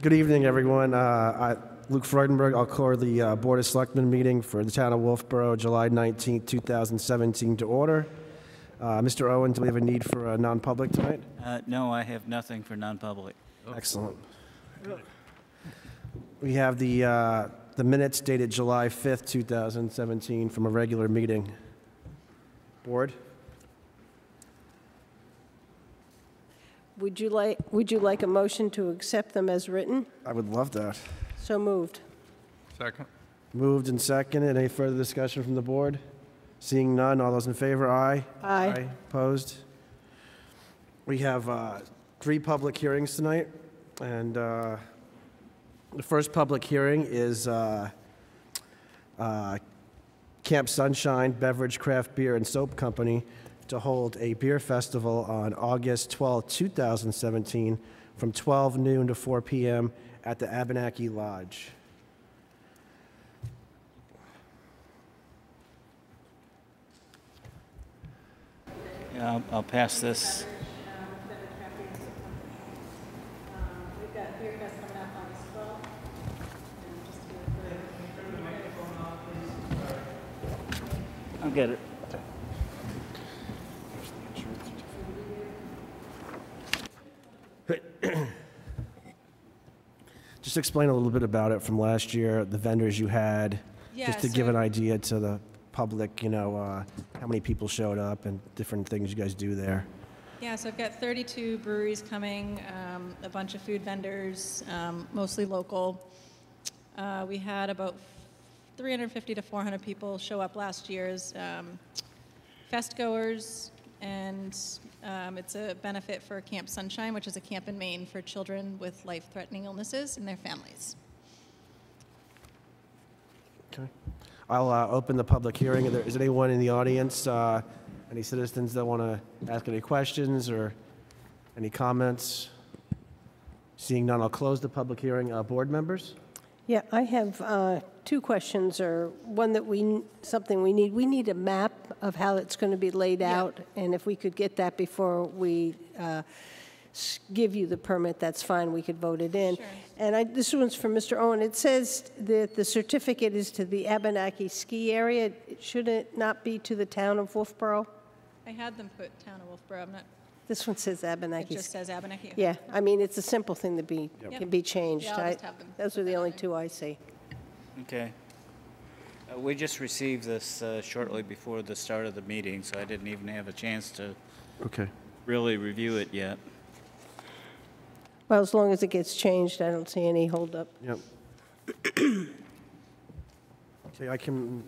Good evening, everyone. Luke Freudenberg. I'll call the Board of Selectmen meeting for the town of Wolfeboro, July 19, 2017 to order. Mr. Owen, do we have a need for a non-public tonight? No, I have nothing for non-public. Excellent. We have the minutes dated July 5th, 2017 from a regular meeting. Board? Would you like a motion to accept them as written? I would love that. So moved. Second. Moved and seconded. Any further discussion from the board? Seeing none, all those in favor, aye? Aye. Opposed? We have 3 public hearings tonight, and the first public hearing is Camp Sunshine Beverage, Craft Beer, and Soap Company to hold a beer festival on August 12, 2017, from 12 noon to 4 p.m. at the Abenaki Lodge. Yeah, I'll pass this. We've got beer fest coming up on the 12th. I'll get it. Just explain a little bit about it from last year, the vendors you had, Yeah, just to so give an idea to the public, how many people showed up and different things you guys do there. Yeah, so I've got 32 breweries coming, a bunch of food vendors, mostly local. We had about 350 to 400 people show up last year as fest goers, and it's a benefit for Camp Sunshine, which is a camp in Maine for children with life-threatening illnesses and their families. Okay. I'll open the public hearing. Is there anyone in the audience, any citizens that want to ask any questions or any comments? Seeing none, I'll close the public hearing. Board members? Yeah, I have 2 questions, or one that something we need. We need a map of how it's going to be laid out, and if we could get that before we give you the permit, that's fine. We could vote it in. Sure. And this one's for Mr. Owen. It says that the certificate is to the Abenaki ski area. Should it not be to the town of Wolfeboro? I had them put Town of Wolfeboro. I'm not. This one says Abenaki. It just says Abenaki. Yeah, I mean, it's a simple thing to be, Yep. can be changed. Yeah, I'll just have them Those are the put only that 2 I see. Okay. We just received this shortly before the start of the meeting, so I didn't even have a chance to Okay. really review it yet. Well, as long as it gets changed, I don't see any holdup. Yep. Okay,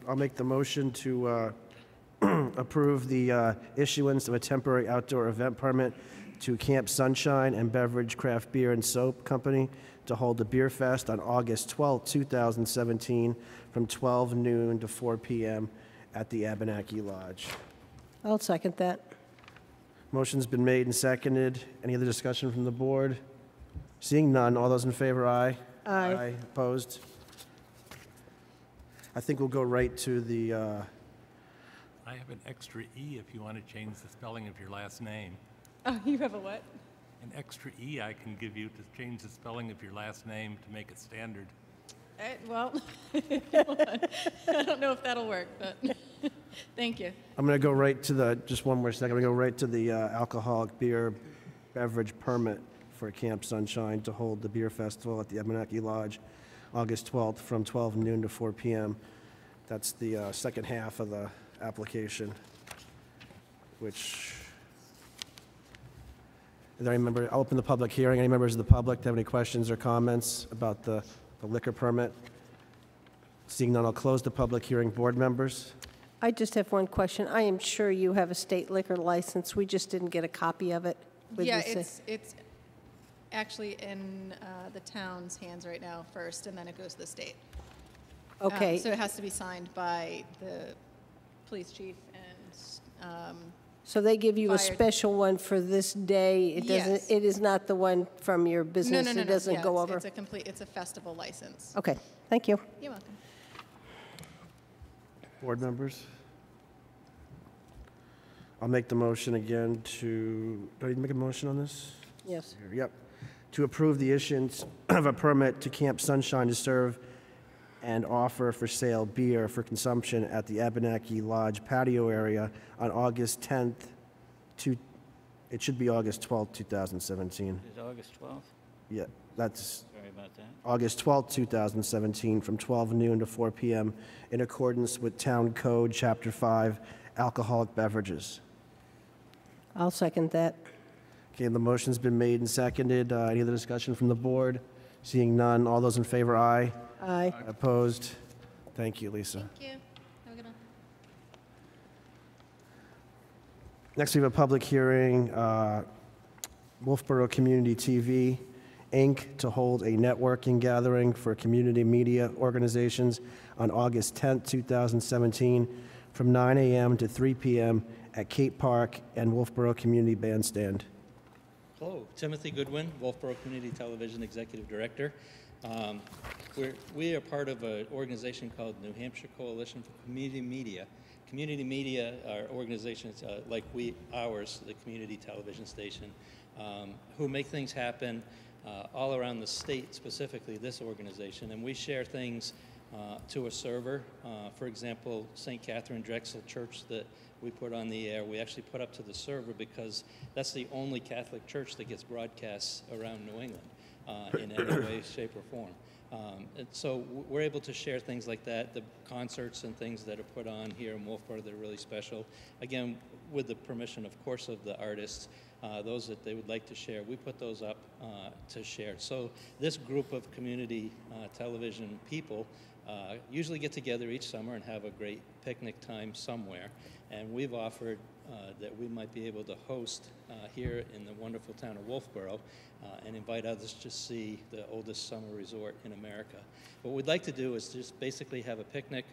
I'll make the motion to approve the issuance of a temporary outdoor event permit to Camp Sunshine and Beverage, Craft Beer, and Soap Company to hold a beer fest on August 12, 2017, from 12 noon to 4 p.m. at the Abenaki Lodge. I'll second that. Motion's been made and seconded. Any other discussion from the board? Seeing none, all those in favor, aye? Aye. Opposed? I think we'll go right to the, I have an extra E if you want to change the spelling of your last name. Oh, you have a what? An extra E I can give you to change the spelling of your last name to make it standard. Well, I don't know if that'll work, but thank you. I'm going to go right to the, just one more second, I'm going to go right to the alcoholic beer beverage permit for Camp Sunshine to hold the beer festival at the Abenaki Lodge, August 12th, from 12 noon to 4 p.m. That's the second half of the application, which, is there any member, I'll open the public hearing. Any members of the public have any questions or comments about the liquor permit? Seeing none, I'll close the public hearing. Board members? I just have one question. I am sure you have a state liquor license. We just didn't get a copy of it. with Yeah, this, it's actually in the town's hands right now first, and then it goes to the state. Okay. So it has to be signed by the police chief and, So they give you a Fired. special one for this day? It doesn't. Yes. It is not the one from your business? no. It doesn't Yeah, go it's- over? It's a festival license. Okay, thank you. You're welcome. Board members? I'll make the motion again to, do I need to make a motion on this? Yes. Yep. to approve the issuance of a permit to Camp Sunshine to serve and offer for sale beer for consumption at the Abenaki Lodge patio area on August 10th to, it should be August 12th, 2017. Is it August 12th? Yeah, that's Sorry about that. August 12th, 2017, from 12 noon to 4 p.m. in accordance with Town Code, Chapter 5, alcoholic beverages. I'll second that. Okay, the motion's been made and seconded. Any other discussion from the board? Seeing none, all those in favor, aye. Aye. Opposed? Thank you, Lisa. Thank you. Have a good one. Next, we have a public hearing, Wolfeboro Community TV, Inc., to hold a networking gathering for community media organizations on August 10th, 2017, from 9 a.m. to 3 p.m. at Cape Park and Wolfeboro Community Bandstand. Hello, Timothy Goodwin, Wolfeboro Community Television Executive Director. We are part of an organization called New Hampshire Coalition for Community Media. Community media are organizations like ours, the community television station, who make things happen all around the state, specifically this organization, and we share things to a server. For example, St. Catherine Drexel Church that we put on the air, we actually put up to the server because that's the only Catholic church that gets broadcasts around New England in any way, shape, or form. And so we're able to share things like that, the concerts and things that are put on here in Wolfeboro that are really special. Again, with the permission, of course, of the artists, those that they would like to share, we put those up to share. So this group of community television people usually get together each summer and have a great picnic time somewhere. And we've offered that we might be able to host here in the wonderful town of Wolfeboro and invite others to see the oldest summer resort in America. What we'd like to do is just basically have a picnic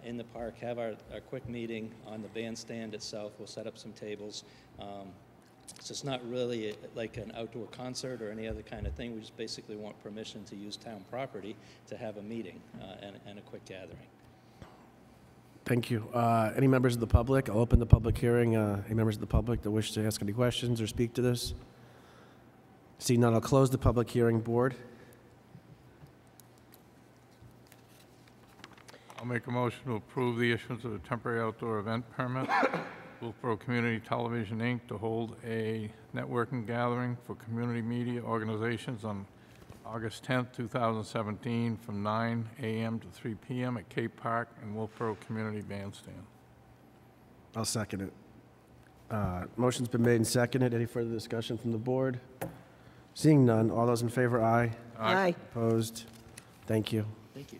in the park, have our quick meeting on the bandstand itself. We'll set up some tables. So it's not really like an outdoor concert or any other kind of thing. We just basically want permission to use town property to have a meeting and a quick gathering. Thank you. Any members of the public? I'll open the public hearing. Any members of the public that wish to ask any questions or speak to this? Seeing none, I'll close the public hearing. Board. I'll make a motion to approve the issuance of a temporary outdoor event permit, Wolfeboro Community Television, Inc., to hold a networking gathering for community media organizations on August 10th, 2017, from 9 a.m. to 3 p.m. at Cape Park and Wolfeboro Community Bandstand. I'll second it. Motion's been made and seconded. Any further discussion from the board? Seeing none, all those in favor, aye. Aye. Opposed? Thank you. Thank you.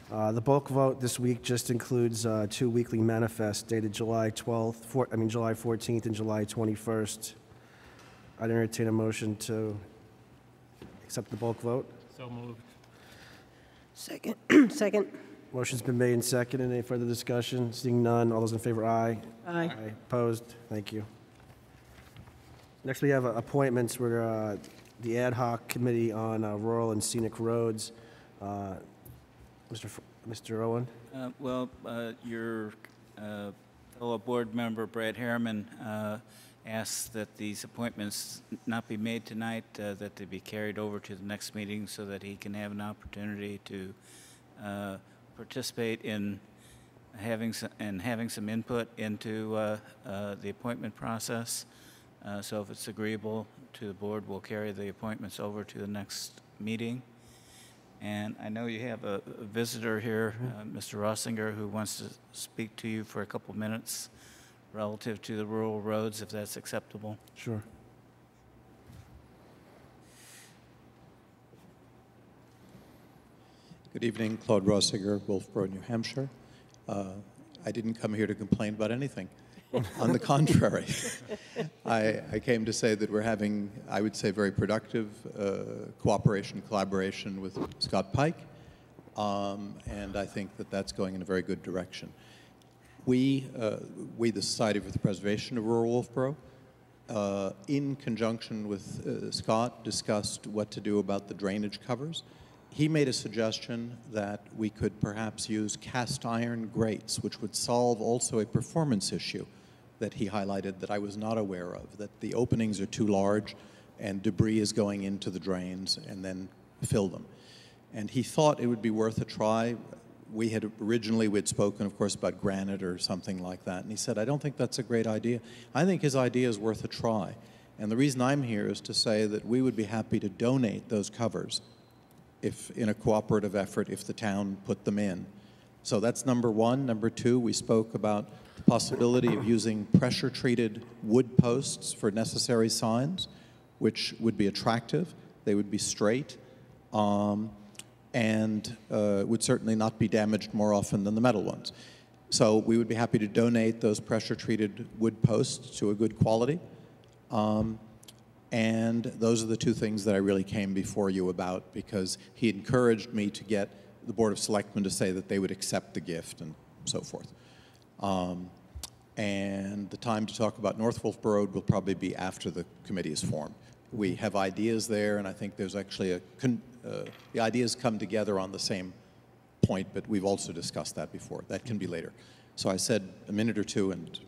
The bulk vote this week just includes 2 weekly manifests dated July 14th and July 21st. I'd entertain a motion to accept the bulk vote. So moved. Second. Second. Motion's been made and seconded. Any further discussion? Seeing none, all those in favor, aye. Aye. Opposed? Thank you. Next, we have appointments. We're the ad hoc committee on rural and scenic roads. Mr. Owen? Your fellow board member, Brad Harriman, asked that these appointments not be made tonight, that they be carried over to the next meeting so that he can have an opportunity to participate in having some input into the appointment process. So if it's agreeable to the board, we'll carry the appointments over to the next meeting. And I know you have a visitor here, Mr. Rossinger, who wants to speak to you for a couple minutes relative to the rural roads, if that's acceptable. Sure. Good evening, Claude Rossinger, Wolfeboro, New Hampshire. I didn't come here to complain about anything. On the contrary, I came to say that we're having, I would say, very productive collaboration with Scott Pike, and I think that that's going in a very good direction. We, the Society for the Preservation of Rural Wolfeboro, in conjunction with Scott, discussed what to do about the drainage covers. He made a suggestion that we could perhaps use cast iron grates, which would solve also a performance issue that he highlighted that I was not aware of, that the openings are too large and debris is going into the drains, and then fill them. And he thought it would be worth a try. We had spoken, of course, about granite or something like that, and he said, I don't think that's a great idea. I think his idea is worth a try. And the reason I'm here is to say that we would be happy to donate those covers if, in a cooperative effort, if the town put them in. So that's number one. Number two, we spoke about the possibility of using pressure-treated wood posts for necessary signs, which would be attractive. They would be straight, and would certainly not be damaged more often than the metal ones. So we would be happy to donate those pressure-treated wood posts to a good quality. And those are the two things that I really came before you about, because he encouraged me to get the Board of Selectmen to say that they would accept the gift and so forth. And the time to talk about North Wolfeboro Road will probably be after the committee is formed. We have ideas there, and I think there's actually the ideas come together on the same point, but we've also discussed that before. That can be later. So I said a minute or two, and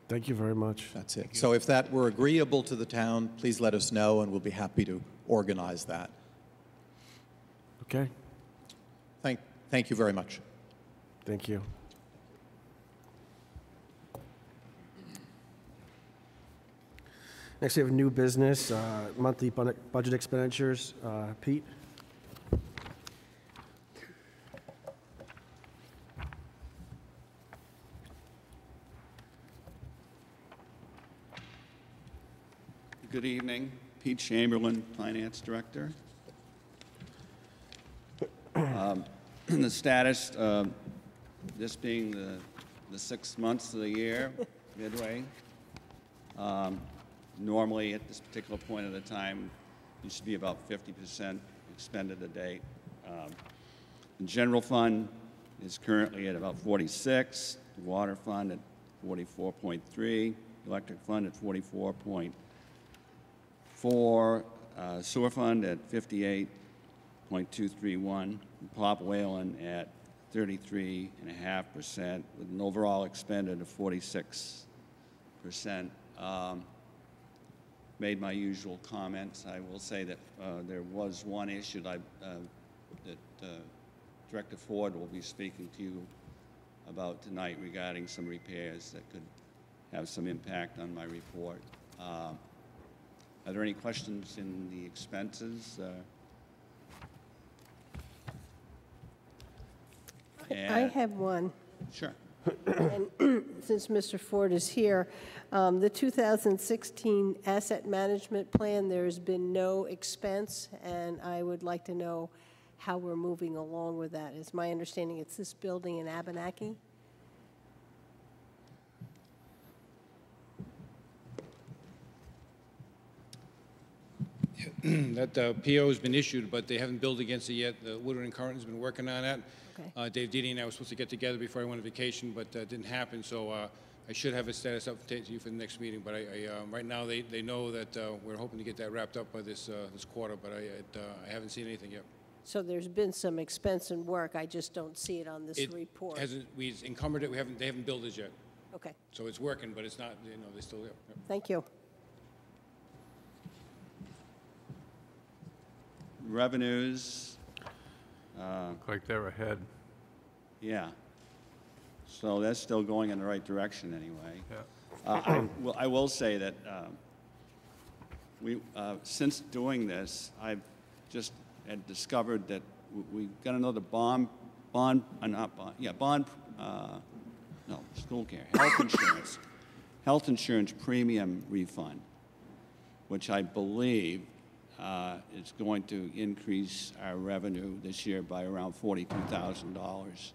Thank you very much. that's it. So if that were agreeable to the town, please let us know, and we'll be happy to organize that. Okay, Thank you very much. thank you. Next, we have new business, monthly budget expenditures. Pete? Good evening. Pete Chamberlain, Finance Director. The status, this being the 6 months of the year, midway, normally at this particular point of the time, you should be about 50% expended to date. The general fund is currently at about 46, the water fund at 44.3, electric fund at 44.4, sewer fund at 58.231, Pop Whalen at 33.5%, with an overall expended of 46%. Made my usual comments. I will say that there was one issue that Director Ford will be speaking to you about tonight regarding some repairs that could have some impact on my report. Are there any questions in the expenses? I have one. Sure. And since Mr. Ford is here, the 2016 asset management plan, there's been no expense, and I would like to know how we're moving along with that. It's my understanding it's this building in Abenaki. That PO has been issued, but they haven't billed against it yet. The Woodward and Carton's been working on that. Okay. Dave Didi and I were supposed to get together before I went on vacation, but didn't happen. So I should have a status update to you for the next meeting. But right now they know that we're hoping to get that wrapped up by this quarter. But I haven't seen anything yet. So there's been some expense and work. I just don't see it on this report. We encumbered it. They haven't billed it yet. Okay. So it's working, but it's not. They still. Yep. Thank you. Revenues. Look like they're ahead. Yeah. So that's still going in the right direction anyway. Yeah. I will say that since doing this, I've just had discovered that we got another health insurance premium refund, which I believe is going to increase our revenue this year by around $42,000.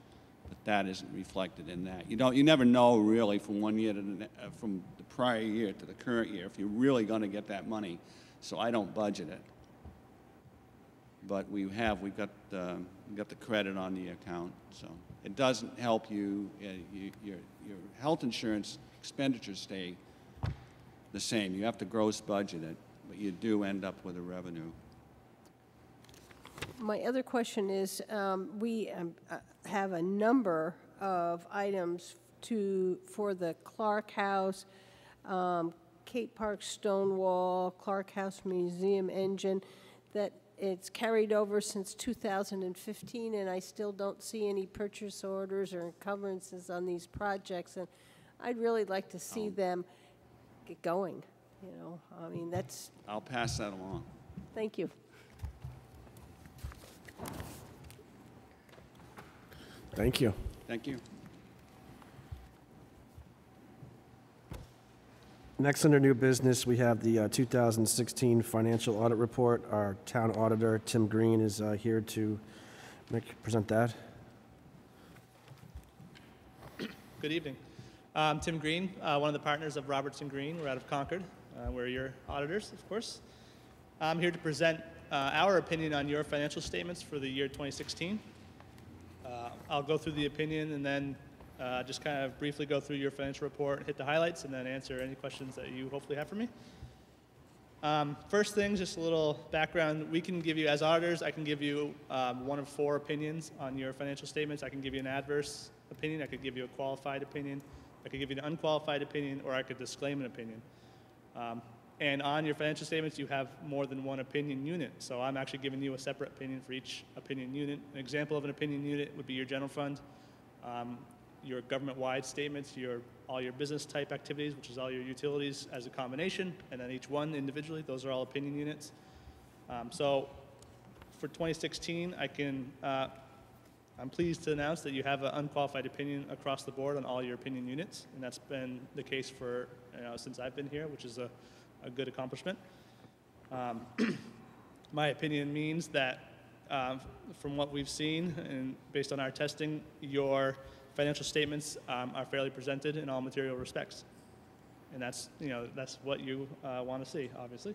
But that isn't reflected in that. You never know really from one year to from the prior year to the current year if you're really going to get that money. So I don't budget it. But we've got the credit on the account. So it doesn't help you. Your health insurance expenditures stay the same. You have to gross budget it, but you do end up with a revenue. My other question is, we have a number of items for the Clark House, Cape Park stone wall, Clark House Museum engine, that it's carried over since 2015, and I still don't see any purchase orders or encumbrances on these projects, and I'd really like to see them get going, you know. I mean, that's, I'll pass that along. thank you. Thank you. Thank you. Next, under new business, we have the 2016 financial audit report. Our town auditor, Tim Green, is here to present that. Good evening. I'm Tim Green, one of the partners of Robertson Green. We're out of Concord. We're your auditors, of course. I'm here to present our opinion on your financial statements for the year 2016. I'll go through the opinion and then just kind of briefly go through your financial report, hit the highlights, and then answer any questions that you hopefully have for me. First thing, just a little background. We can give you, as auditors, I can give you one of 4 opinions on your financial statements. I can give you an adverse opinion, I could give you a qualified opinion, I could give you an unqualified opinion, or I could disclaim an opinion. And on your financial statements, you have more than one opinion unit. So I'm actually giving you a separate opinion for each opinion unit. An example of an opinion unit would be your general fund, your government-wide statements, all your business type activities, which is all your utilities as a combination, and then each one individually. Those are all opinion units. So for 2016, I'm pleased to announce that you have an unqualified opinion across the board on all your opinion units, and that's been the case for since I've been here, which is a good accomplishment. My opinion means that from what we've seen and based on our testing, your financial statements are fairly presented in all material respects, and that's what you want to see, obviously.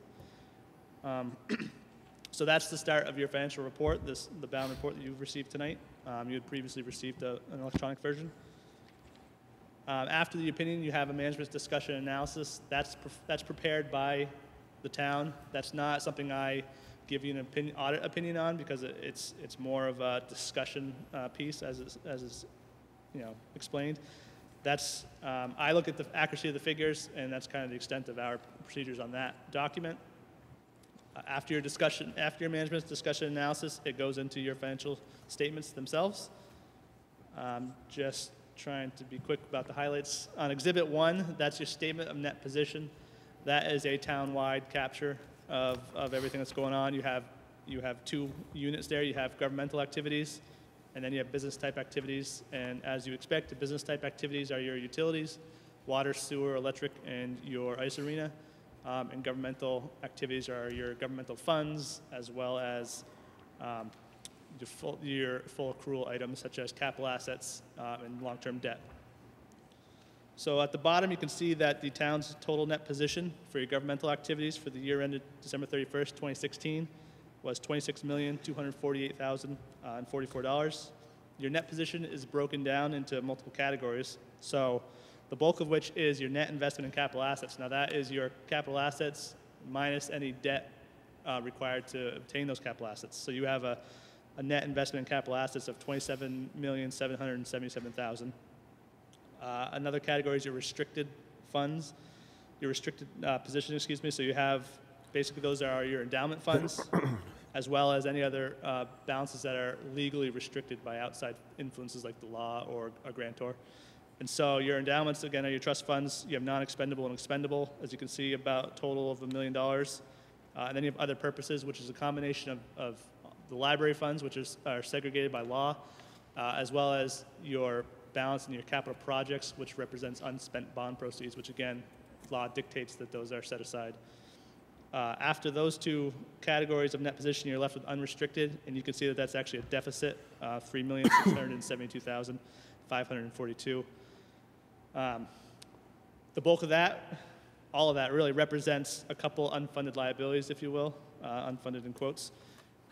So that's the start of your financial report, the bound report that you've received tonight. You had previously received an electronic version. After the opinion, you have a management discussion analysis. That's prepared by the town. That's not something I give you an audit opinion on, because it's more of a discussion piece, as is explained. That's I look at the accuracy of the figures, and that's kind of the extent of our procedures on that document. After your management's discussion analysis, it goes into your financial statements themselves. Just trying to be quick about the highlights. On Exhibit 1, that's your statement of net position. That is a town-wide capture of everything that's going on. You have 2 units there. You have governmental activities, and then you have business type activities. And as you expect, the business type activities are your utilities, water, sewer, electric, and your ice arena. And governmental activities are your governmental funds, as well as your full accrual items, such as capital assets and long-term debt. So at the bottom, you can see that the town's total net position for your governmental activities for the year ended December 31st, 2016, was $26,248,044. Your net position is broken down into multiple categories. So the bulk of which is your net investment in capital assets. Now that is your capital assets minus any debt required to obtain those capital assets. So you have a net investment in capital assets of $27,777,000. Another category is your restricted funds, your restricted position, excuse me. So you have, basically those are your endowment funds, as well as any other balances that are legally restricted by outside influences like the law or a grantor. And so your endowments, again, are your trust funds. You have non-expendable and expendable, as you can see, about a total of $1 million. And then you have other purposes, which is a combination of the library funds, which are segregated by law, as well as your balance in your capital projects, which represents unspent bond proceeds, which again, law dictates that those are set aside. After those 2 categories of net position, you're left with unrestricted, and you can see that that's actually a deficit, $3,672,542. The bulk of that, all of that really represents a couple unfunded liabilities, if you will, unfunded in quotes.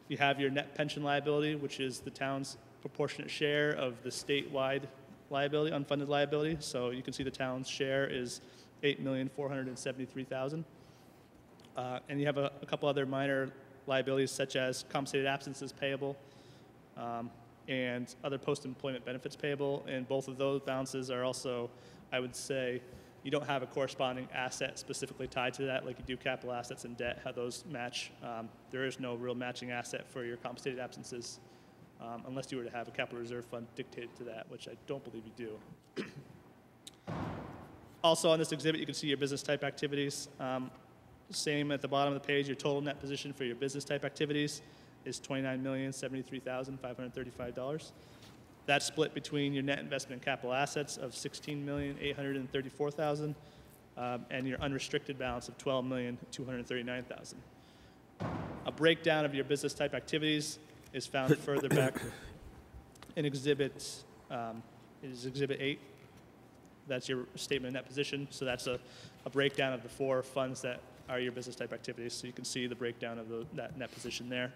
You have your net pension liability, which is the town's proportionate share of the statewide liability, unfunded liability. So you can see the town's share is $8,473,000. And you have a couple other minor liabilities, such as compensated absences payable and other post-employment benefits payable. And both of those balances are also, I would say, You don't have a corresponding asset specifically tied to that like you do capital assets and debt, how those match. There is no real matching asset for your compensated absences unless you were to have a capital reserve fund dictated to that, which I don't believe you do. Also on this exhibit, you can see your business type activities. Same at the bottom of the page, your total net position for your business type activities is $29,073,535. That's split between your net investment in capital assets of $16,834,000 and your unrestricted balance of $12,239,000. A breakdown of your business type activities is found further back in Exhibit 8. That's your statement of net position. So that's a breakdown of the 4 funds that are your business type activities. So you can see the breakdown of that net position there.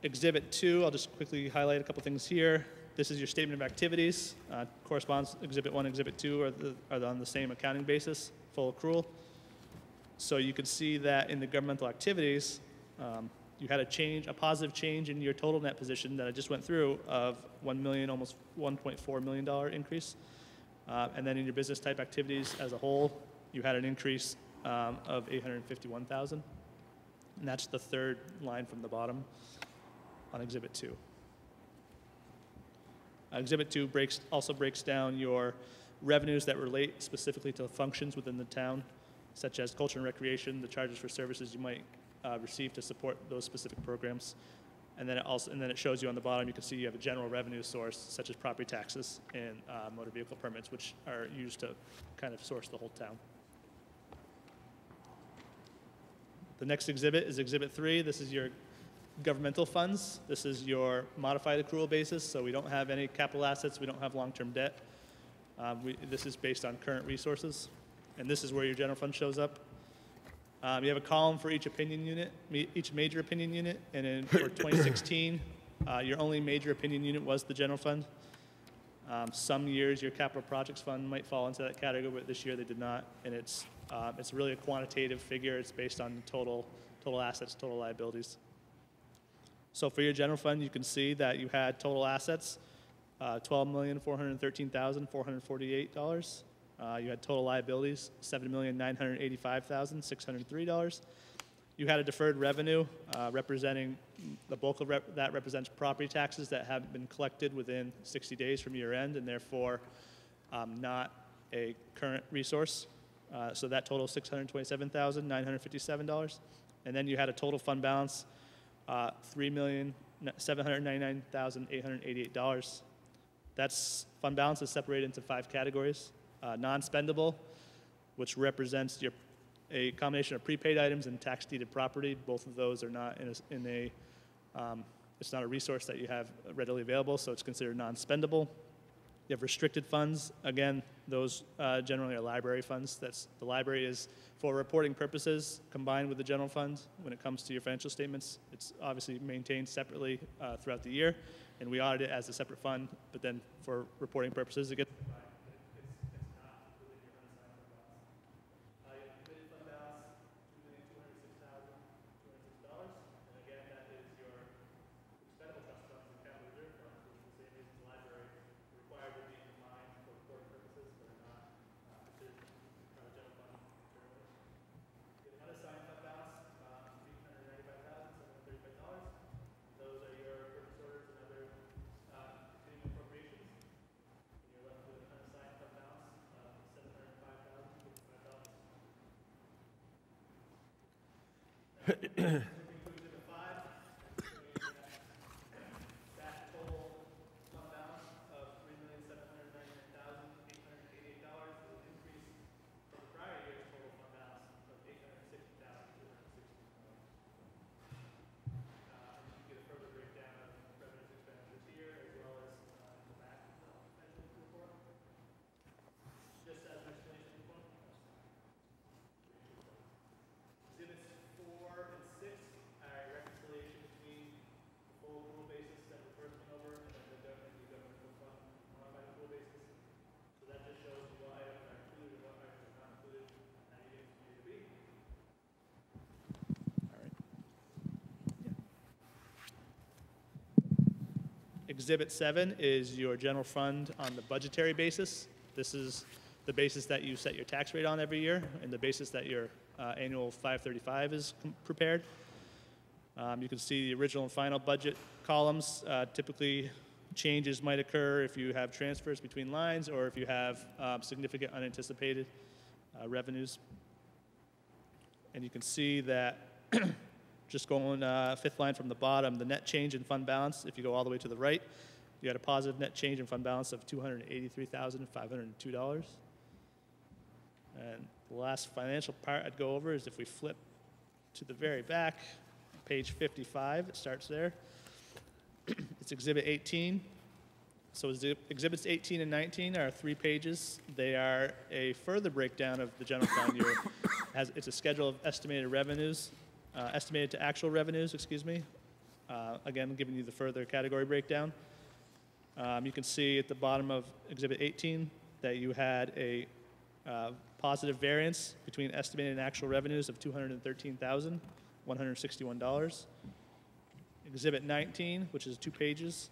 Exhibit 2, I'll just quickly highlight a couple things here. This is your statement of activities. Corresponds Exhibit 1 and Exhibit 2 are on the same accounting basis, full accrual. So you can see that in the governmental activities, you had a positive change in your total net position that I just went through of $1 million, almost $1.4 million increase. And then in your business type activities as a whole, you had an increase of $851,000. And that's the third line from the bottom on Exhibit 2. Exhibit 2 also breaks down your revenues that relate specifically to functions within the town, such as culture and recreation, the charges for services you might receive to support those specific programs. And then it shows you on the bottom, you can see you have a general revenue source, such as property taxes and motor vehicle permits, which are used to kind of source the whole town. The next exhibit is Exhibit 3. This is your governmental funds. This is your modified accrual basis, so we don't have any capital assets, we don't have long-term debt. This is based on current resources, and this is where your general fund shows up. You have a column for each opinion unit, each major opinion unit, and for 2016, your only major opinion unit was the general fund. Some years your capital projects fund might fall into that category, but this year they did not, and it's really a quantitative figure. It's based on total assets, total liabilities. So for your general fund, you can see that you had total assets, $12,413,448. You had total liabilities, $7,985,603. You had a deferred revenue representing the bulk of that represents property taxes that have been collected within 60 days from year end and therefore not a current resource. So that totals $627,957. And then you had a total fund balance, $3,799,888. That's fund balance is separated into 5 categories. Non-spendable, which represents a combination of prepaid items and tax-deeded property. Both of those are not it's not a resource that you have readily available, so it's considered non-spendable. You have restricted funds. Again, those generally are library funds. The library is for reporting purposes combined with the general fund. When it comes to your financial statements, it's obviously maintained separately throughout the year, and we audit it as a separate fund, but then for reporting purposes, it gets Exhibit 7 is your general fund on the budgetary basis. This is the basis that you set your tax rate on every year and the basis that your annual 535 is prepared. You can see the original and final budget columns. Typically, changes might occur if you have transfers between lines or if you have significant unanticipated revenues. And you can see that just going fifth line from the bottom, the net change in fund balance, if you go all the way to the right, you had a positive net change in fund balance of $283,502. And the last financial part I'd go over is if we flip to the very back, page 55, it starts there. It's Exhibit 18. So Exhibits 18 and 19 are 3 pages. They are a further breakdown of the general fund. It's a schedule of estimated revenues, estimated to actual revenues, excuse me. Again, giving you the further category breakdown. You can see at the bottom of Exhibit 18 that you had a positive variance between estimated and actual revenues of $213,161. Exhibit 19, which is 2 pages,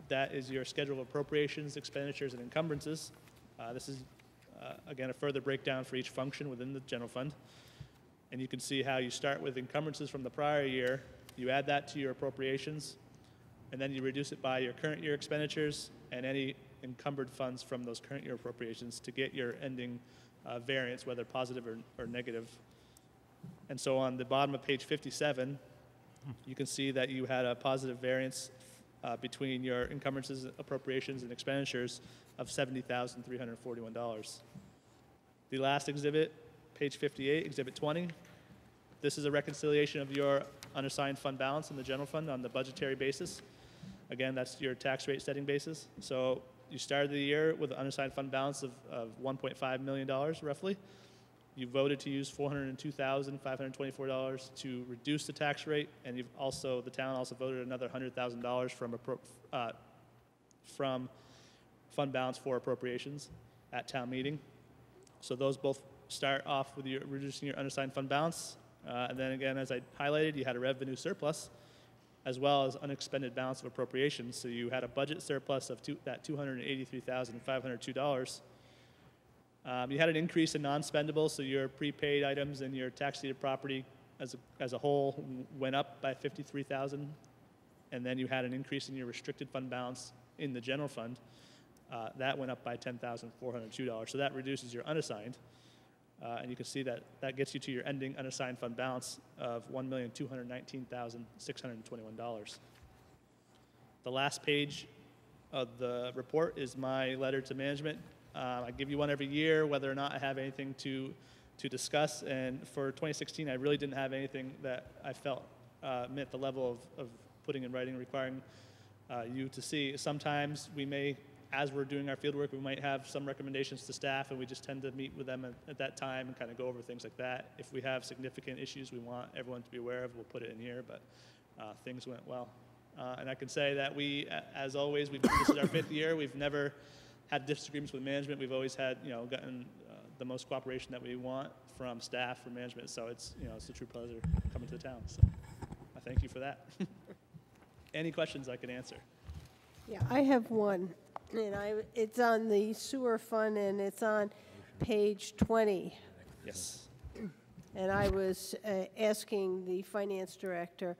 that is your schedule of appropriations, expenditures, and encumbrances. This is, again, a further breakdown for each function within the general fund. And you can see how you start with encumbrances from the prior year, you add that to your appropriations, and then you reduce it by your current year expenditures and any encumbered funds from those current year appropriations to get your ending variance, whether positive or negative. And so on the bottom of page 57, you can see that you had a positive variance between your encumbrances, appropriations, and expenditures of $70,341. The last exhibit, page 58, Exhibit 20, this is a reconciliation of your unassigned fund balance in the general fund on the budgetary basis. Again, that's your tax rate setting basis. So you started the year with an unassigned fund balance of $1.5 million, roughly. You voted to use $402,524 to reduce the tax rate, and the town also voted another $100,000 from fund balance for appropriations at town meeting. So those both start off with reducing your unassigned fund balance, and then again, as I highlighted, you had a revenue surplus, as well as unexpended balance of appropriations. So you had a budget surplus of that $283,502. You had an increase in non-spendable, so your prepaid items and your tax-deeded property as a whole went up by $53,000, and then you had an increase in your restricted fund balance in the general fund. That went up by $10,402, so that reduces your unassigned, and you can see that that gets you to your ending unassigned fund balance of $1,219,621. The last page of the report is my letter to management. I give you one every year, whether or not I have anything to discuss. And for 2016, I really didn't have anything that I felt met the level of putting in writing, requiring you to see. Sometimes we may, as we're doing our field work, we might have some recommendations to staff, and we just tend to meet with them at that time and kind of go over things like that. If we have significant issues we want everyone to be aware of, we'll put it in here, but things went well. And I can say that we, as always, this is our 5th year. We've never had disagreements with management. We've always had, gotten the most cooperation that we want from staff, from management. So it's a true pleasure coming to the town. So I thank you for that. Any questions I can answer? Yeah, I have one, and it's on the sewer fund, and it's on page 20. Yes. And I was asking the finance director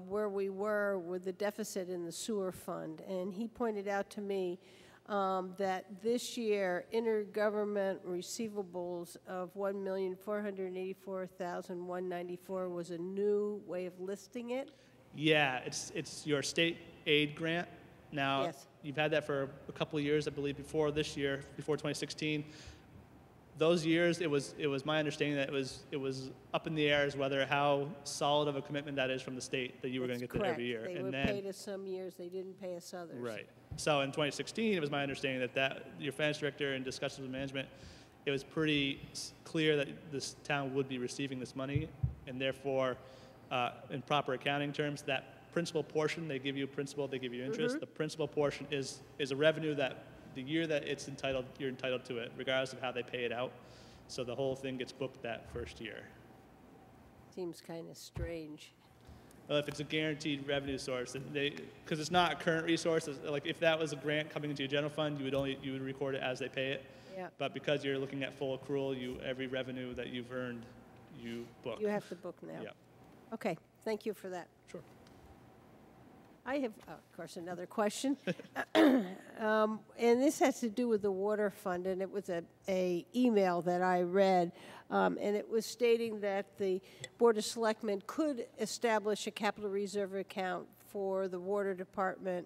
where we were with the deficit in the sewer fund, and he pointed out to me that this year intergovernment receivables of $1,484,194 was a new way of listing it. Yeah, it's your state aid grant. Now, yes. You've had that for a couple of years, I believe, before this year, before 2016. Those years, it was my understanding that it was up in the air as whether how solid of a commitment that is from the state that you were going to get that every year. They would pay us some years, they didn't pay us others. Right. So in 2016, it was my understanding that your finance director, in discussions with management, it was pretty clear that this town would be receiving this money, and therefore, in proper accounting terms, that principal portion, they give you principal, they give you interest. Mm-hmm. The principal portion is a revenue that the year that it's entitled, you're entitled to it, regardless of how they pay it out. So the whole thing gets booked that first year. Seems kind of strange. if it's a guaranteed revenue source, because it's not a current resource. Like if that was a grant coming into your general fund, you would record it as they pay it. Yeah. But because you're looking at full accrual, every revenue that you've earned, you book. You have to book now. Yeah. Okay, thank you for that. Sure. I have, of course, another question. And this has to do with the water fund, and it was a email that I read, and it was stating that the Board of Selectmen could establish a capital reserve account for the water department,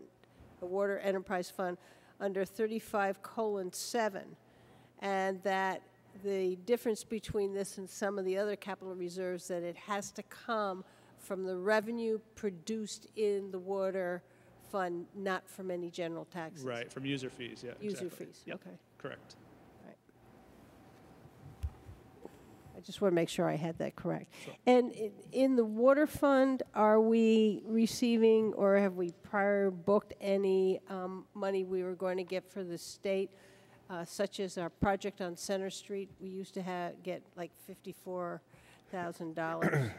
the water enterprise fund, under 35:7, and that the difference between this and some of the other capital reserves, that it has to come from the revenue produced in the water fund, not from any general taxes. Right, from user fees, yeah. User exactly. fees, Yep, okay. correct. Right. I just want to make sure I had that correct. And in the water fund, are we receiving, or have we prior booked any money we were going to get for the state, such as our project on Center Street? We used to get like $54,000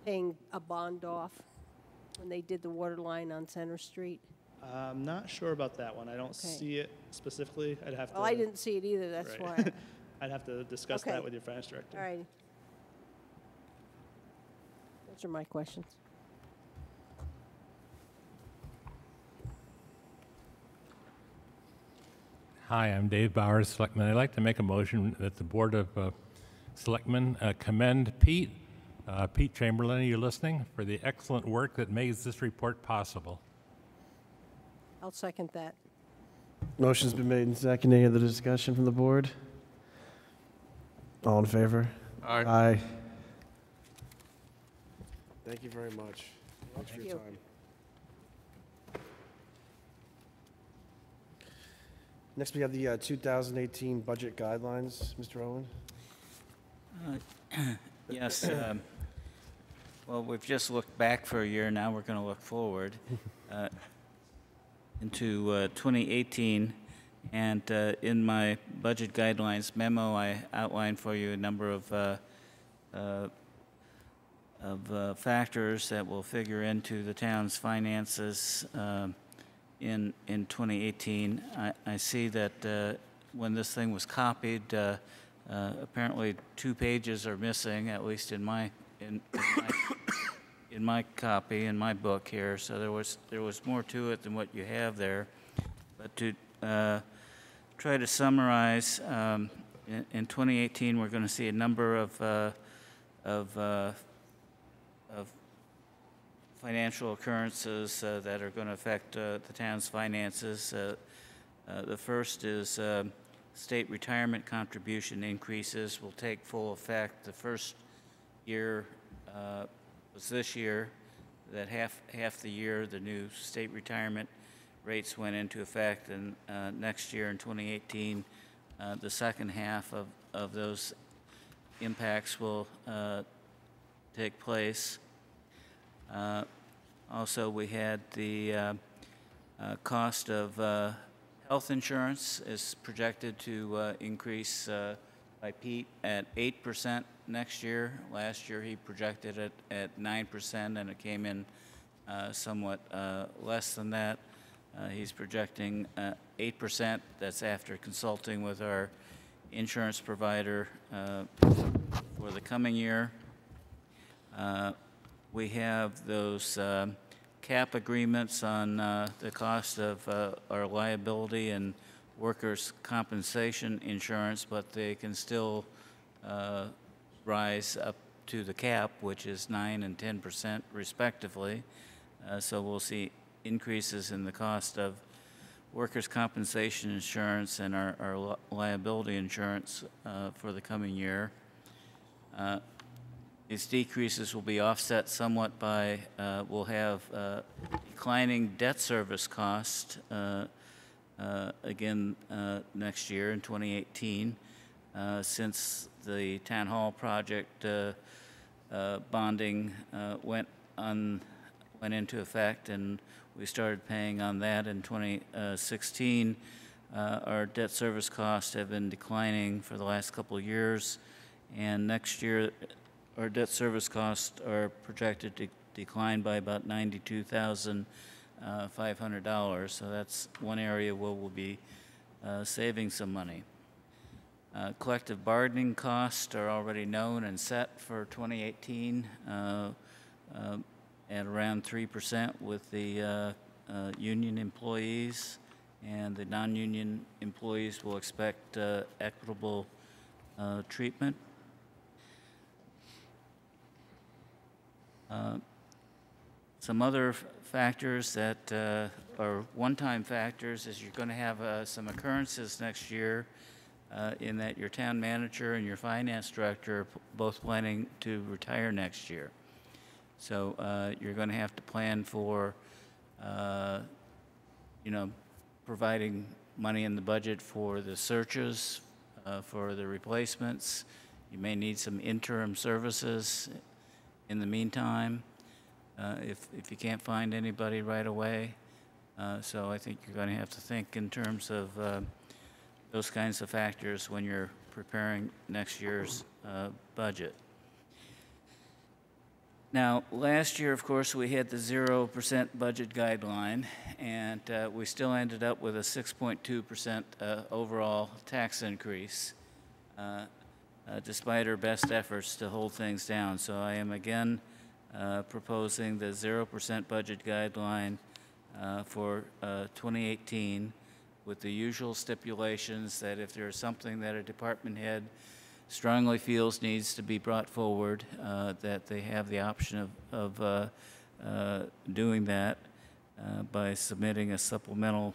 paying a bond off when they did the water line on Center Street. I'm not sure about that one. I don't see it specifically. I'd have to. Well, I didn't see it either, that's Right. why. I'd have to discuss Okay. that with your finance director. All right. Those are my questions. Hi, I'm Dave Bowers, Selectman. I'd like to make a motion that the Board of Selectmen commend Pete Chamberlain, are you listening, for the excellent work that makes this report possible. I'll second that. Motion's been made and seconded. Any other discussion from the board? All in favor? Aye. Aye. Thank you very much. Thanks for Thank your you. time. Next, we have the 2018 budget guidelines. Mr. Owen? Yes. Well, we've just looked back for a year. Now we're going to look forward into 2018. And in my budget guidelines memo, I outlined for you a number of factors that will figure into the town's finances in 2018. I see that when this thing was copied, apparently 2 pages are missing, at least in my copy, in my book here. So there was more to it than what you have there. But to try to summarize, in 2018 we're going to see a number of financial occurrences that are going to affect the town's finances. The first is state retirement contribution increases will take full effect. The first year was this year, that half the year the new state retirement rates went into effect, and next year in 2018, the second half of those impacts will take place. Also, we had the cost of health insurance is projected to increase by Pete at 8% next year. Last year he projected it at 9%, and it came in somewhat less than that. He's projecting 8%. That's after consulting with our insurance provider for the coming year. We have those cap agreements on the cost of our liability and workers' compensation insurance, but they can still rise up to the cap, which is 9% and 10% respectively. So we'll see increases in the cost of workers' compensation insurance and our liability insurance for the coming year. These decreases will be offset somewhat by, we'll have declining debt service cost again next year in 2018, since the town hall project bonding went into effect, and we started paying on that in 2016. Our debt service costs have been declining for the last couple of years, and next year our debt service costs are projected to declined by about $92,500. So that's one area where we'll be saving some money. Collective bargaining costs are already known and set for 2018 at around 3% with the union employees, and the non-union employees will expect equitable treatment. Some other factors that are one-time factors is you're going to have some occurrences next year in that your town manager and your finance director are both planning to retire next year. So you're going to have to plan for, providing money in the budget for the searches, for the replacements. You may need some interim services in the meantime if you can't find anybody right away. So I think you're going to have to think in terms of those kinds of factors when you're preparing next year's budget. Now, last year, of course, we had the 0% budget guideline, and we still ended up with a 6.2% overall tax increase, despite our best efforts to hold things down. So I am again proposing the 0% budget guideline for 2018, with the usual stipulations that if there is something that a department head strongly feels needs to be brought forward, that they have the option of doing that by submitting a supplemental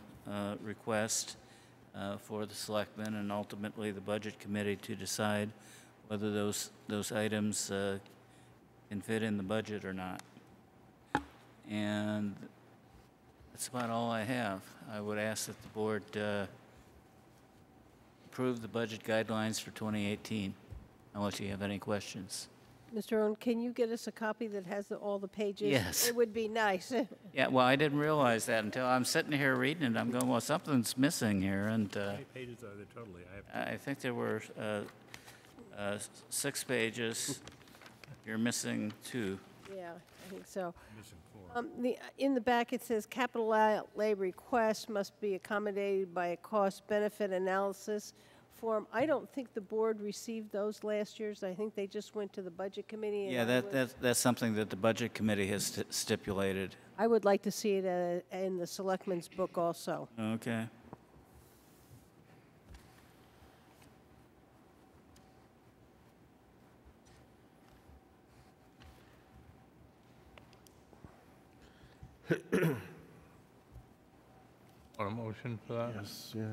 request for the selectmen and ultimately the budget committee to decide whether those items can fit in the budget or not. And that's about all I have. I would ask that the board approve the budget guidelines for 2018, unless you have any questions. Mr. Owen, can you get us a copy that has all the pages? Yes. It would be nice. Yeah, well, I didn't realize that until I'm sitting here reading it. I'm going, well, something's missing here. And How many pages are there totally? I think there were 6 pages. You're missing 2. Yeah, I think so. missing 4. In the back, it says capital outlay requests must be accommodated by a cost-benefit analysis form. I don't think the board received those last year's. I think they just went to the budget committee. And Yeah, that's something that the budget committee has stipulated. I would like to see it in the selectmen's book also. Okay. Want a motion for that? Yes, yeah.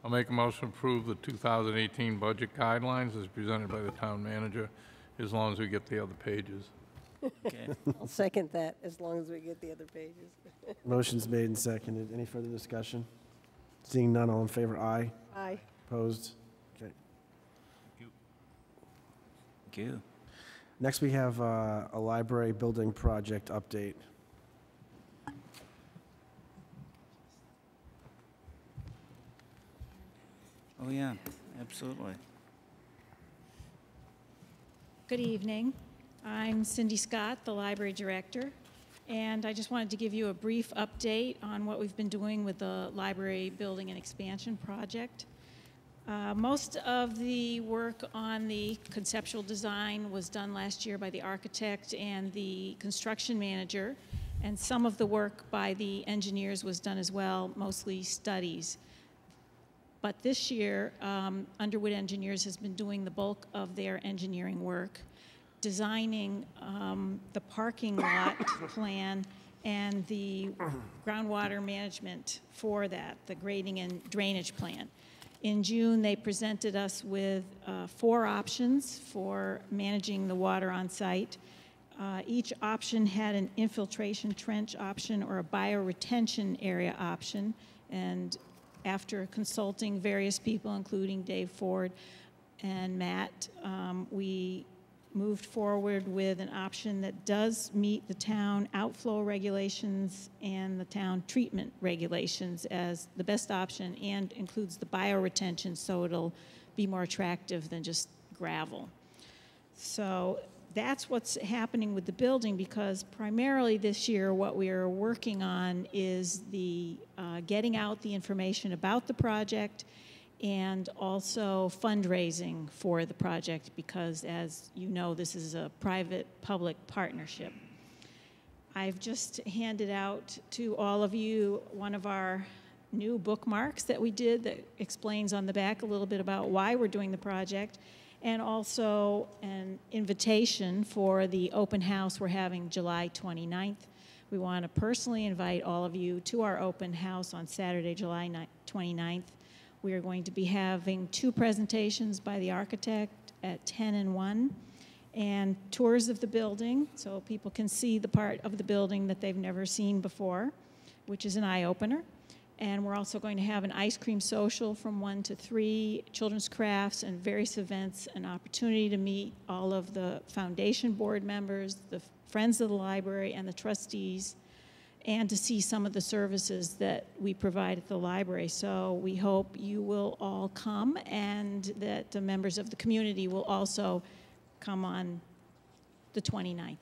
I'll make a motion to approve the 2018 budget guidelines as presented by the town manager, as long as we get the other pages. Okay. I'll second that, as long as we get the other pages. Motion's made and seconded. Any further discussion? Seeing none, all in favor, aye. Aye. Opposed? Okay. Thank you. Next, we have a library building project update. Oh, yeah, absolutely. Good evening. I'm Cindy Scott, the library director, and I just wanted to give you a brief update on what we've been doing with the library building and expansion project. Most of the work on the conceptual design was done last year by the architect and the construction manager, and some of the work by the engineers was done as well, mostly studies. But this year, Underwood Engineers has been doing the bulk of their engineering work, designing the parking lot plan and the groundwater management for that, the grading and drainage plan. In June, they presented us with 4 options for managing the water on site. Each option had an infiltration trench option or a bioretention area option, and after consulting various people, including Dave Ford and Matt, we moved forward with an option that does meet the town outflow regulations and the town treatment regulations as the best option, and includes the bioretention, so it'll be more attractive than just gravel. So that's what's happening with the building, because primarily this year what we are working on is the getting out the information about the project and also fundraising for the project, because as you know, this is a private-public partnership. I've just handed out to all of you one of our new bookmarks that we did that explains on the back a little bit about why we're doing the project, and also an invitation for the open house we're having July 29th. We want to personally invite all of you to our open house on Saturday, July 29th. We are going to be having 2 presentations by the architect at 10 and 1, and tours of the building, so people can see the part of the building that they've never seen before, which is an eye-opener. And we're also going to have an ice cream social from 1 to 3, children's crafts, and various events, an opportunity to meet all of the foundation board members, the friends of the library, and the trustees, and to see some of the services that we provide at the library. So we hope you will all come, and that the members of the community will also come on the 29th.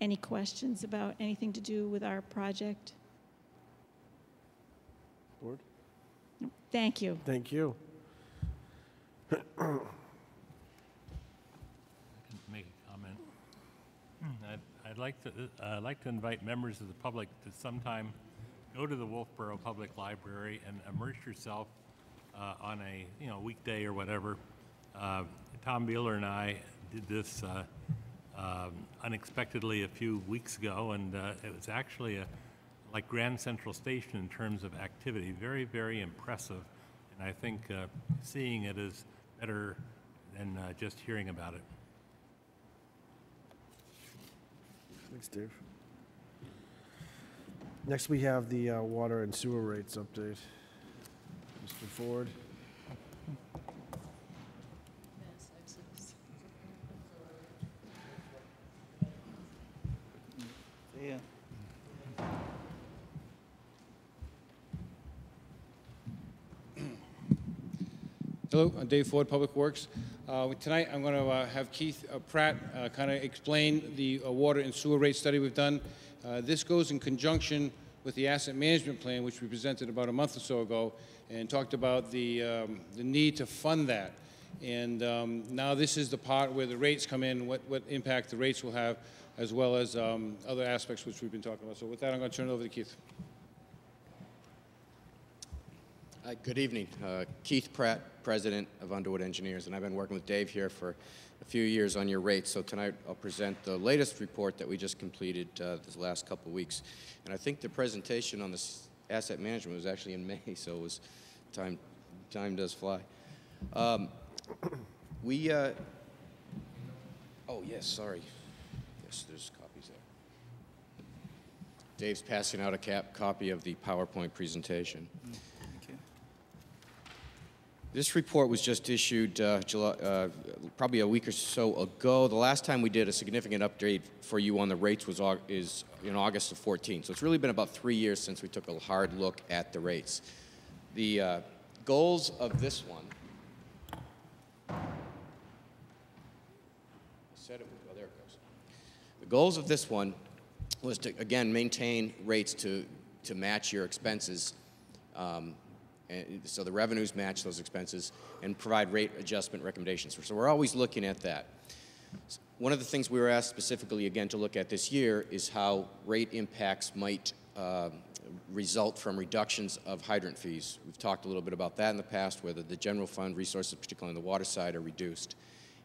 Any questions about anything to do with our project? Board? Thank you. Thank you. I can make a comment. I'd like to invite members of the public to sometime go to the Wolfeboro Public Library and immerse yourself on a weekday or whatever. Tom Beeler and I did this unexpectedly a few weeks ago, and it was actually like Grand Central Station in terms of activity. Very, very impressive, and I think seeing it is better than just hearing about it. Thanks, Dave. Next, we have the water and sewer rates update. Mr. Ford. Yeah. Hello, I'm Dave Ford, Public Works. Tonight I'm going to have Keith Pratt kind of explain the water and sewer rate study we've done. This goes in conjunction with the asset management plan, which we presented about a month or so ago, and talked about the need to fund that. And now this is the part where the rates come in, what impact the rates will have, as well as other aspects which we've been talking about. So with that, I'm going to turn it over to Keith. Hi, good evening. Keith Pratt, President of Underwood Engineers, and I've been working with Dave here for a few years on your rates. So tonight I'll present the latest report that we just completed this last couple of weeks. And I think the presentation on this asset management was actually in May, so it was time does fly. Oh yes, sorry. Yes, there's copies there. Dave's passing out a copy of the PowerPoint presentation. This report was just issued probably a week or so ago. The last time we did a significant update for you on the rates is in August of 14. So it's really been about 3 years since we took a hard look at the rates. The goals of this one, I said it would go, there it goes. The goals of this one was to, again, maintain rates to match your expenses. And so the revenues match those expenses, and provide rate adjustment recommendations. So we're always looking at that. One of the things we were asked specifically again to look at this year is how rate impacts might result from reductions of hydrant fees. We've talked a little bit about that in the past, whether the general fund resources, particularly on the water side, are reduced.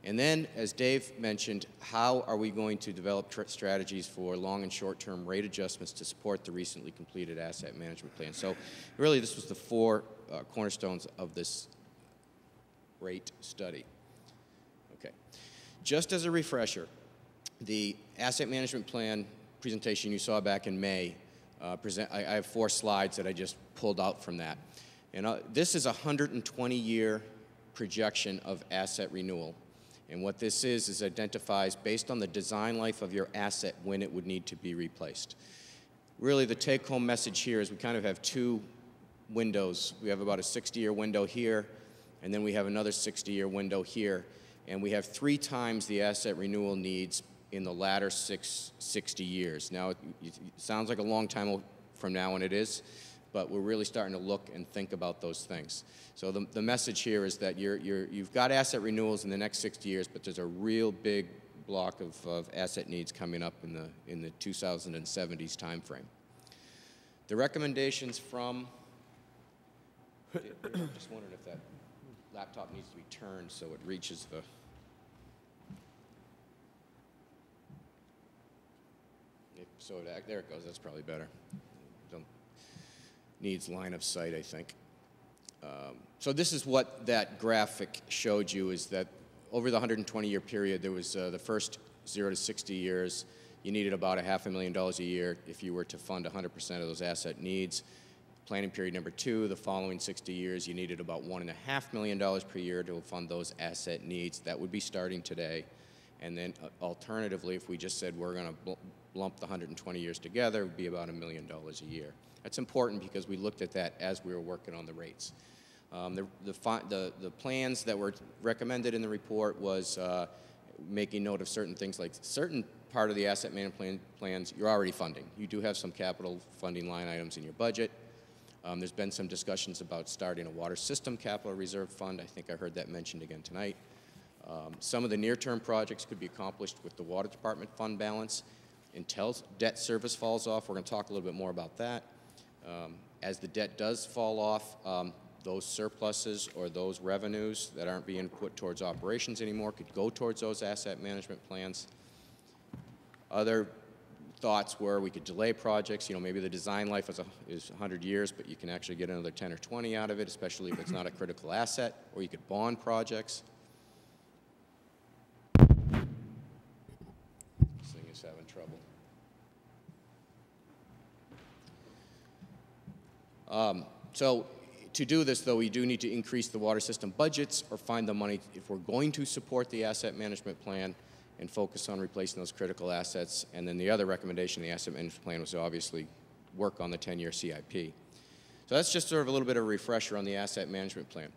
And then, as Dave mentioned, how are we going to develop strategies for long and short-term rate adjustments to support the recently completed asset management plan? So really, this was the 4 cornerstones of this rate study. Okay. Just as a refresher, the asset management plan presentation you saw back in May, I have 4 slides that I just pulled out from that. And this is a 120-year projection of asset renewal. And what this is identifies, based on the design life of your asset, when it would need to be replaced. Really, the take-home message here is we kind of have 2 windows. We have about a 60-year window here, and then we have another 60-year window here. and we have 3 times the asset renewal needs in the latter 60 years. Now, it sounds like a long time from now, and it is, but we're really starting to look and think about those things. So the message here is that you've got asset renewals in the next 60 years, but there's a real big block of asset needs coming up in the 2070s timeframe. The recommendations from, I'm just wondering if that laptop needs to be turned so it reaches the, so there it goes, that's probably better. Needs line of sight, I think. So this is what that graphic showed you, is that over the 120-year period, there was the first 0 to 60 years, you needed about $500,000 a year if you were to fund 100% of those asset needs. Planning period number 2, the following 60 years, you needed about $1.5 million per year to fund those asset needs. That would be starting today. And then alternatively, if we just said we're going to lump the 120 years together, it would be about $1 million a year. That's important because we looked at that as we were working on the rates. The plans that were recommended in the report was making note of certain things, like certain part of the asset management plans you're already funding. You do have some capital funding line items in your budget. There's been some discussions about starting a water system capital reserve fund. I think I heard that mentioned again tonight. Some of the near-term projects could be accomplished with the water department fund balance until debt service falls off. We're going to talk a little bit more about that. As the debt does fall off, those surpluses or those revenues that aren't being put towards operations anymore could go towards those asset management plans. Other thoughts were we could delay projects. You know, maybe the design life is 100 years, but you can actually get another 10 or 20 out of it, especially if it's not a critical asset, or you could bond projects. This thing is having trouble. So to do this, though, we do need to increase the water system budgets or find the money if we're going to support the asset management plan and focus on replacing those critical assets. And then the other recommendation in the asset management plan was to obviously work on the 10-year CIP. So that's just sort of a little bit of a refresher on the asset management plan.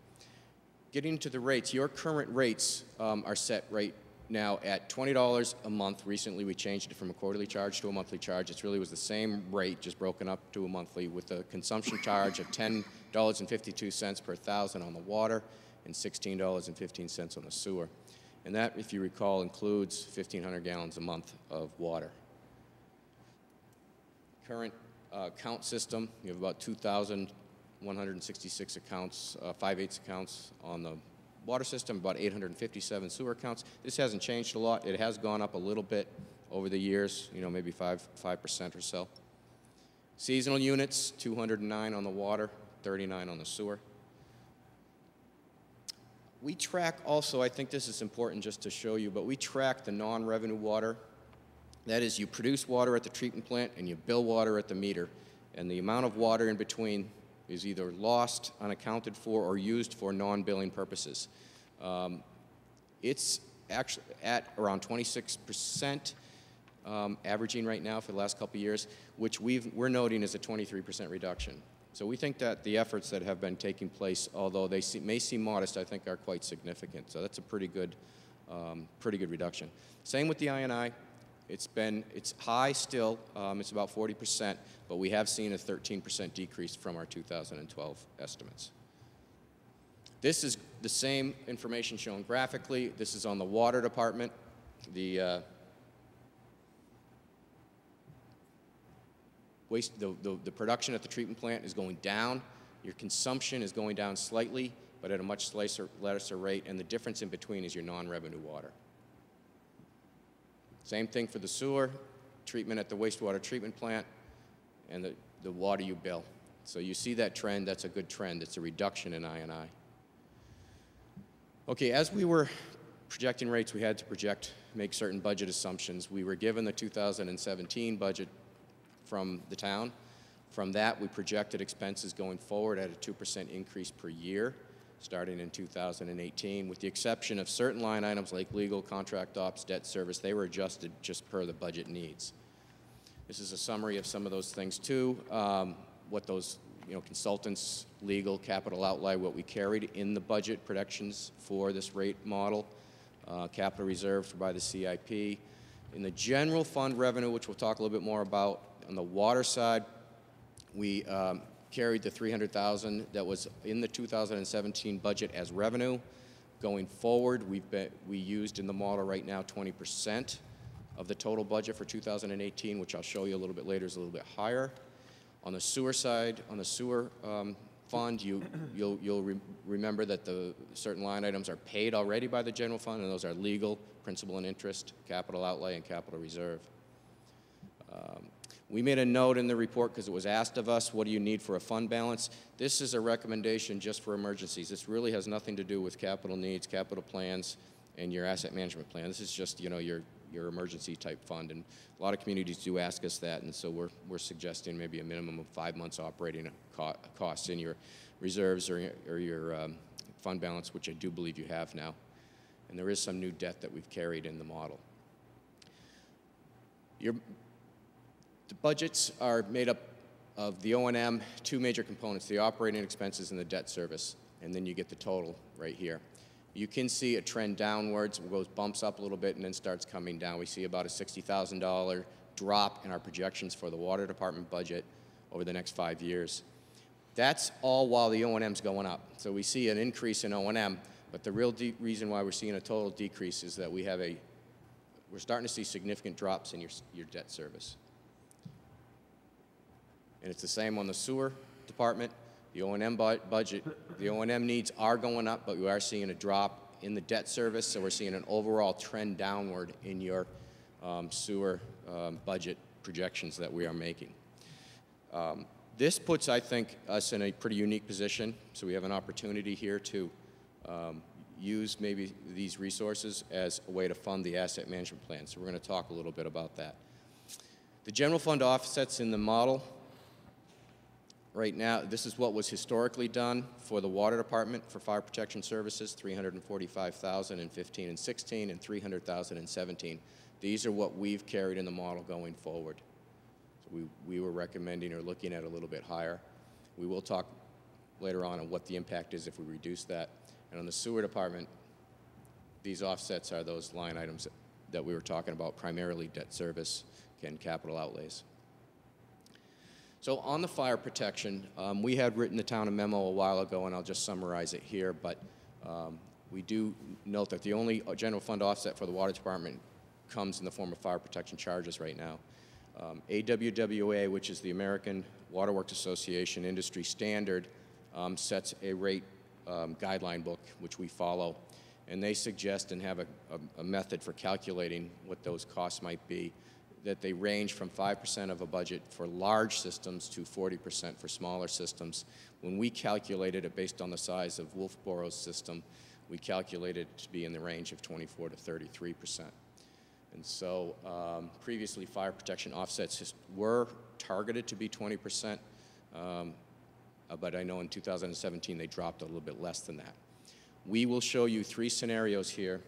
Getting to the rates, your current rates are set right now at $20 a month. Recently, we changed it from a quarterly charge to a monthly charge. It really was the same rate, just broken up to a monthly, with a consumption charge of $10.52 per thousand on the water and $16.15 on the sewer. And that, if you recall, includes 1,500 gallons a month of water. Current account system, you have about 2,166 accounts, 5/8 accounts on the water system, about 857 sewer accounts. This hasn't changed a lot. It has gone up a little bit over the years, you know, maybe 5% or so. Seasonal units, 209 on the water, 39 on the sewer. We track also, I think this is important just to show you, but we track the non-revenue water. That is, you produce water at the treatment plant and you bill water at the meter. And the amount of water in between is either lost, unaccounted for, or used for non-billing purposes. It's actually at around 26%, averaging right now for the last couple of years, which we're noting is a 23% reduction. So we think that the efforts that have been taking place, although they may seem modest, I think are quite significant. So that's a pretty good reduction. Same with the I&I. It's high still. It's about 40%, but we have seen a 13% decrease from our 2012 estimates. This is the same information shown graphically. This is on the water department. The production at the treatment plant is going down. Your consumption is going down slightly, but at a much lesser rate, and the difference in between is your non-revenue water. Same thing for the sewer, treatment at the wastewater treatment plant, and the water you bill. So you see that trend. That's a good trend. It's a reduction in I&I. Okay, as we were projecting rates, we had to make certain budget assumptions. We were given the 2017 budget from the town. From that, we projected expenses going forward at a 2% increase per year, starting in 2018, with the exception of certain line items like legal, contract ops, debt service. They were adjusted just per the budget needs. This is a summary of some of those things too, what those consultants, legal, capital outlay, what we carried in the budget projections for this rate model. capital reserve by the CIP. In the general fund revenue, which we'll talk a little bit more about, on the water side, we carried the $300,000 that was in the 2017 budget as revenue. Going forward, we used in the model right now 20% of the total budget for 2018, which I'll show you a little bit later is a little bit higher. On the sewer side, on the sewer fund, you'll remember that the certain line items are paid already by the general fund, and those are legal, principal and interest, capital outlay, and capital reserve. We made a note in the report because it was asked of us, what do you need for a fund balance? This is a recommendation just for emergencies. This really has nothing to do with capital needs, capital plans, and your asset management plan. This is just, you know, your emergency type fund, and a lot of communities do ask us that, and so we're suggesting maybe a minimum of 5 months operating costs in your reserves or your fund balance, which I do believe you have now. And there is some new debt that we've carried in the model. The budgets are made up of the O&M, two major components, the operating expenses and the debt service, and then you get the total right here. You can see a trend downwards, bumps up a little bit and then starts coming down. We see about a $60,000 drop in our projections for the water department budget over the next 5 years. That's all while the O&M's going up. So we see an increase in O&M, but the real reason why we're seeing a total decrease is that we're starting to see significant drops in your debt service. And it's the same on the sewer department. The O&M budget, the O&M needs are going up, but we are seeing a drop in the debt service, so we're seeing an overall trend downward in your sewer budget projections that we are making. This puts, I think, us in a pretty unique position, so we have an opportunity here to use maybe these resources as a way to fund the asset management plan. So we're going to talk a little bit about that. The general fund offsets in the model. Right now, this is what was historically done for the water department for fire protection services, $345,000 in 15 and 16, and $300,000 in 17. These are what we've carried in the model going forward. So we were recommending or looking at a little bit higher. We will talk later on what the impact is if we reduce that. And on the sewer department, these offsets are those line items that we were talking about, primarily debt service and capital outlays. So on the fire protection, we had written the town a memo a while ago, and I'll just summarize it here, but we do note that the only general fund offset for the water department comes in the form of fire protection charges right now. AWWA, which is the American Waterworks Association industry standard, sets a rate guideline book, which we follow, and they suggest and have a method for calculating what those costs might be, that they range from 5% of a budget for large systems to 40% for smaller systems. When we calculated it based on the size of Wolfeboro's system, we calculated it to be in the range of 24 to 33%. And so previously fire protection offsets were targeted to be 20%, but I know in 2017 they dropped a little bit less than that. We will show you 3 scenarios here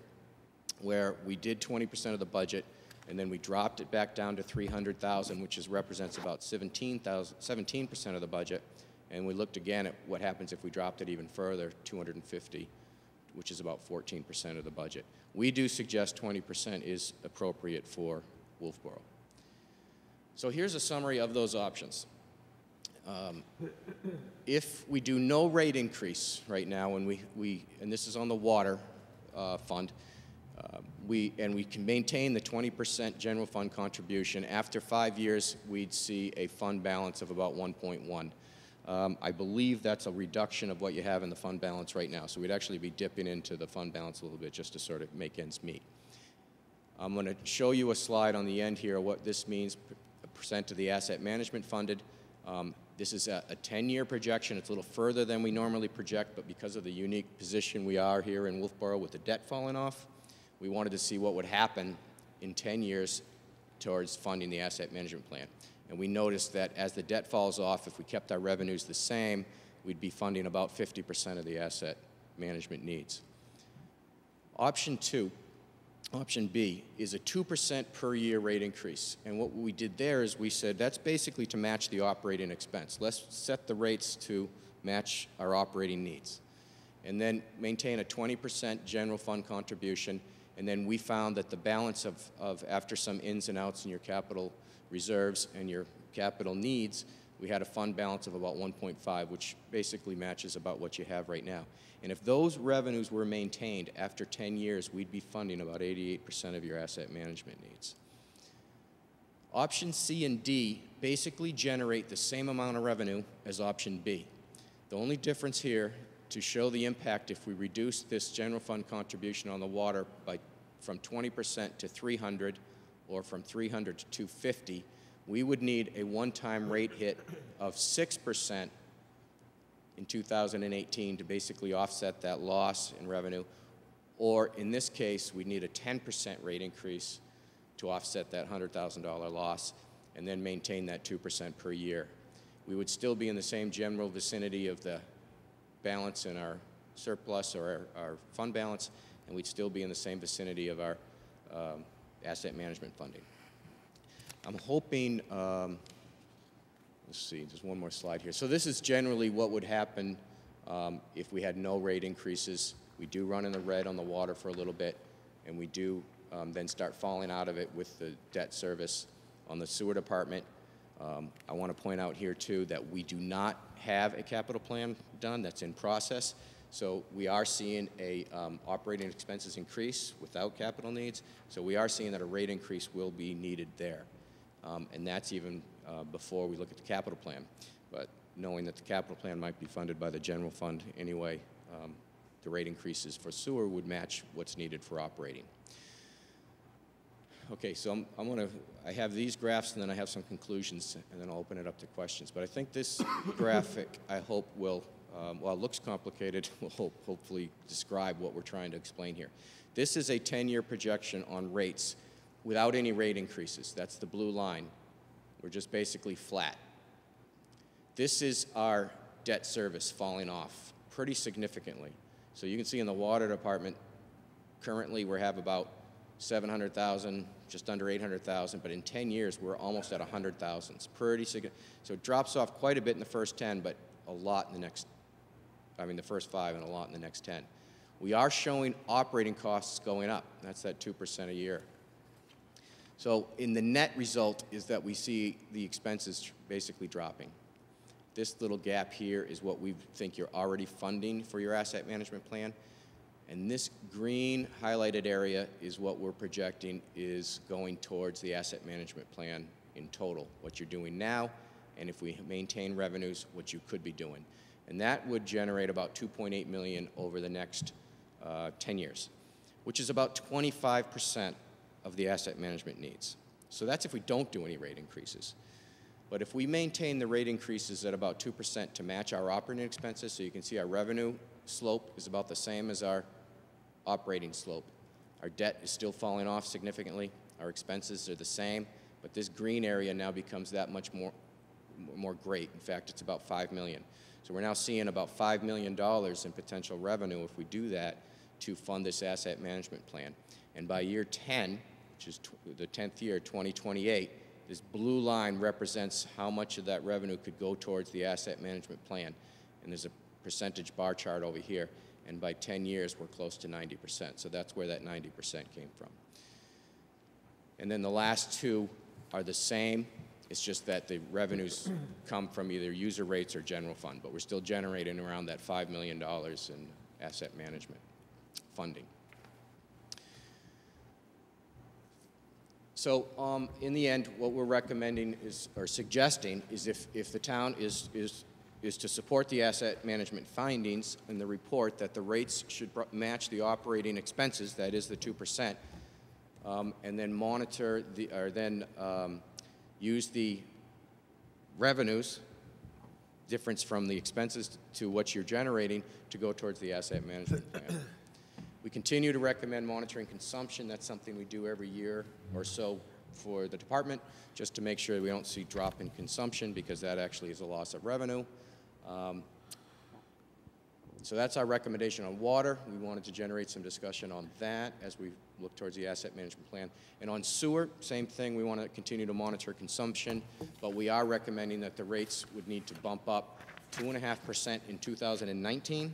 where we did 20% of the budget, and then we dropped it back down to $300,000, which represents about 17% of the budget. And we looked again at what happens if we dropped it even further, $250,000, which is about 14% of the budget. We do suggest 20% is appropriate for Wolfeboro. So here's a summary of those options. If we do no rate increase right now, and and this is on the water fund, we can maintain the 20% general fund contribution. After 5 years, we'd see a fund balance of about 1.1. I believe that's a reduction of what you have in the fund balance right now. So we'd actually be dipping into the fund balance a little bit just to sort of make ends meet. I'm going to show you a slide on the end here, what this means, percent of the asset management funded. This is a 10-year projection. It's a little further than we normally project, but because of the unique position we are here in Wolfeboro with the debt falling off, we wanted to see what would happen in 10 years towards funding the asset management plan. And we noticed that as the debt falls off, if we kept our revenues the same, we'd be funding about 50% of the asset management needs. Option B, is a 2% per year rate increase. And what we did there is we said that's basically to match the operating expense. Let's set the rates to match our operating needs. And then maintain a 20% general fund contribution And then we found that the balance of after some ins and outs in your capital reserves and your capital needs, we had a fund balance of about 1.5, which basically matches about what you have right now. And if those revenues were maintained after 10 years, we'd be funding about 88% of your asset management needs. Option C and D basically generate the same amount of revenue as option B. The only difference here, to show the impact if we reduce this general fund contribution on the water from 20% to 300 or from 300 to 250, we would need a one-time rate hit of 6% in 2018 to basically offset that loss in revenue, or in this case, we'd need a 10% rate increase to offset that $100,000 loss and then maintain that 2% per year. We would still be in the same general vicinity of the balance in our surplus or our fund balance, and we'd still be in the same vicinity of our asset management funding. I'm hoping, let's see, there's one more slide here. So this is generally what would happen if we had no rate increases. We do run in the red on the water for a little bit, and we do then start falling out of it with the debt service on the sewer department. I want to point out here, too, that we do not have a capital plan done. That's in process. So we are seeing a operating expenses increase without capital needs. So we are seeing that a rate increase will be needed there. And that's even before we look at the capital plan. But knowing that the capital plan might be funded by the general fund anyway, the rate increases for sewer would match what's needed for operating. Okay, so I have these graphs, and then I have some conclusions, and then I'll open it up to questions. But I think this graphic, I hope, will, while it looks complicated, will hopefully describe what we're trying to explain here. This is a 10-year projection on rates without any rate increases. That's the blue line. We're just basically flat. This is our debt service falling off pretty significantly. So you can see in the water department, currently we have about 700,000, just under 800,000, but in 10 years, we're almost at 100,000. It's pretty significant. So it drops off quite a bit in the first 10, but a lot in the next, the first 5 and a lot in the next 10. We are showing operating costs going up. That's that 2% a year. So in the net result is that we see the expenses basically dropping. This little gap here is what we think you're already funding for your asset management plan. And this green highlighted area is what we're projecting is going towards the asset management plan in total, what you're doing now, and if we maintain revenues, what you could be doing. And that would generate about $2.8 million over the next 10 years, which is about 25% of the asset management needs. So that's if we don't do any rate increases. But if we maintain the rate increases at about 2% to match our operating expenses, so you can see our revenue slope is about the same as our operating slope. Our debt is still falling off significantly. Our expenses are the same, but this green area now becomes that much more great. In fact, it's about $5 million. So we're now seeing about $5 million in potential revenue if we do that to fund this asset management plan. And by year 10, which is the 10th year, 2028, this blue line represents how much of that revenue could go towards the asset management plan. And there's a percentage bar chart over here. And by 10 years, we're close to 90%. So that's where that 90% came from. And then the last two are the same. It's just that the revenues come from either user rates or general fund. But we're still generating around that $5 million in asset management funding. So in the end, what we're recommending is, or suggesting, is if the town is to support the asset management findings in the report, that the rates should match the operating expenses, that is the 2%, and then monitor use the revenues difference from the expenses to what you're generating to go towards the asset management plan. We continue to recommend monitoring consumption. That's something we do every year or so for the department, just to make sure we don't see drop in consumption, because that actually is a loss of revenue. So that's our recommendation on water. We wanted to generate some discussion on that as we look towards the asset management plan. And on sewer, same thing. We want to continue to monitor consumption, but we are recommending that the rates would need to bump up 2.5% in 2019,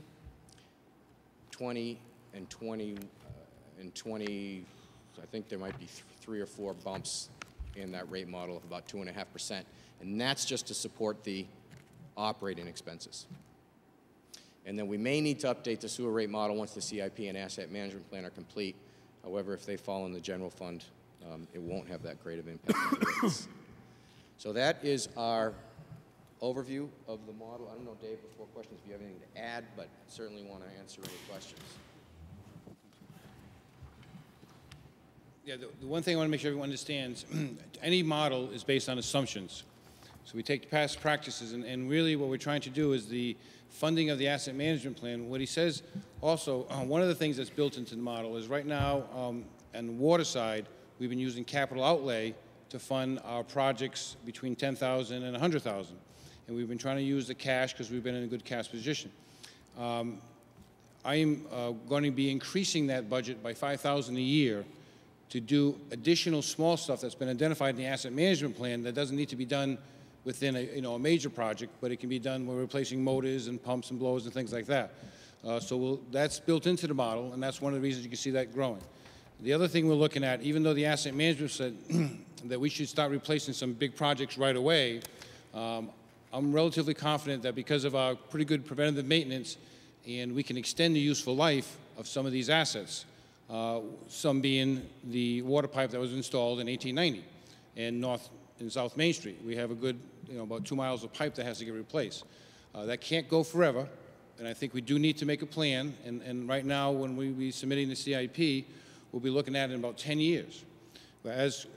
20 and in 20, I think there might be 3 or 4 bumps in that rate model of about 2.5%, and that's just to support the operating expenses. And then we may need to update the sewer rate model once the CIP and asset management plan are complete. However, if they fall in the general fund, it won't have that great of impact on the rates. So that is our overview of the model. I don't know, Dave, before questions, if you have anything to add, but certainly want to answer any questions. Yeah, the one thing I want to make sure everyone understands, any model is based on assumptions. So we take past practices, and really what we're trying to do is the funding of the asset management plan. What he says also, one of the things that's built into the model is right now on the water side, we've been using capital outlay to fund our projects between $10,000 and $100,000. And we've been trying to use the cash because we've been in a good cash position. I am going to be increasing that budget by $5,000 a year to do additional small stuff that's been identified in the asset management plan that doesn't need to be done within a major project, but it can be done when we're replacing motors and pumps and blowers and things like that. That's built into the model, and that's one of the reasons you can see that growing. The other thing we're looking at, even though the asset management said that we should start replacing some big projects right away, I'm relatively confident that because of our pretty good preventative maintenance, and we can extend the useful life of some of these assets, some being the water pipe that was installed in 1890 in South Main Street. We have a good, about 2 miles of pipe that has to get replaced. That can't go forever, and I think we do need to make a plan, and right now when we be submitting the CIP, we'll be looking at it in about 10 years. But as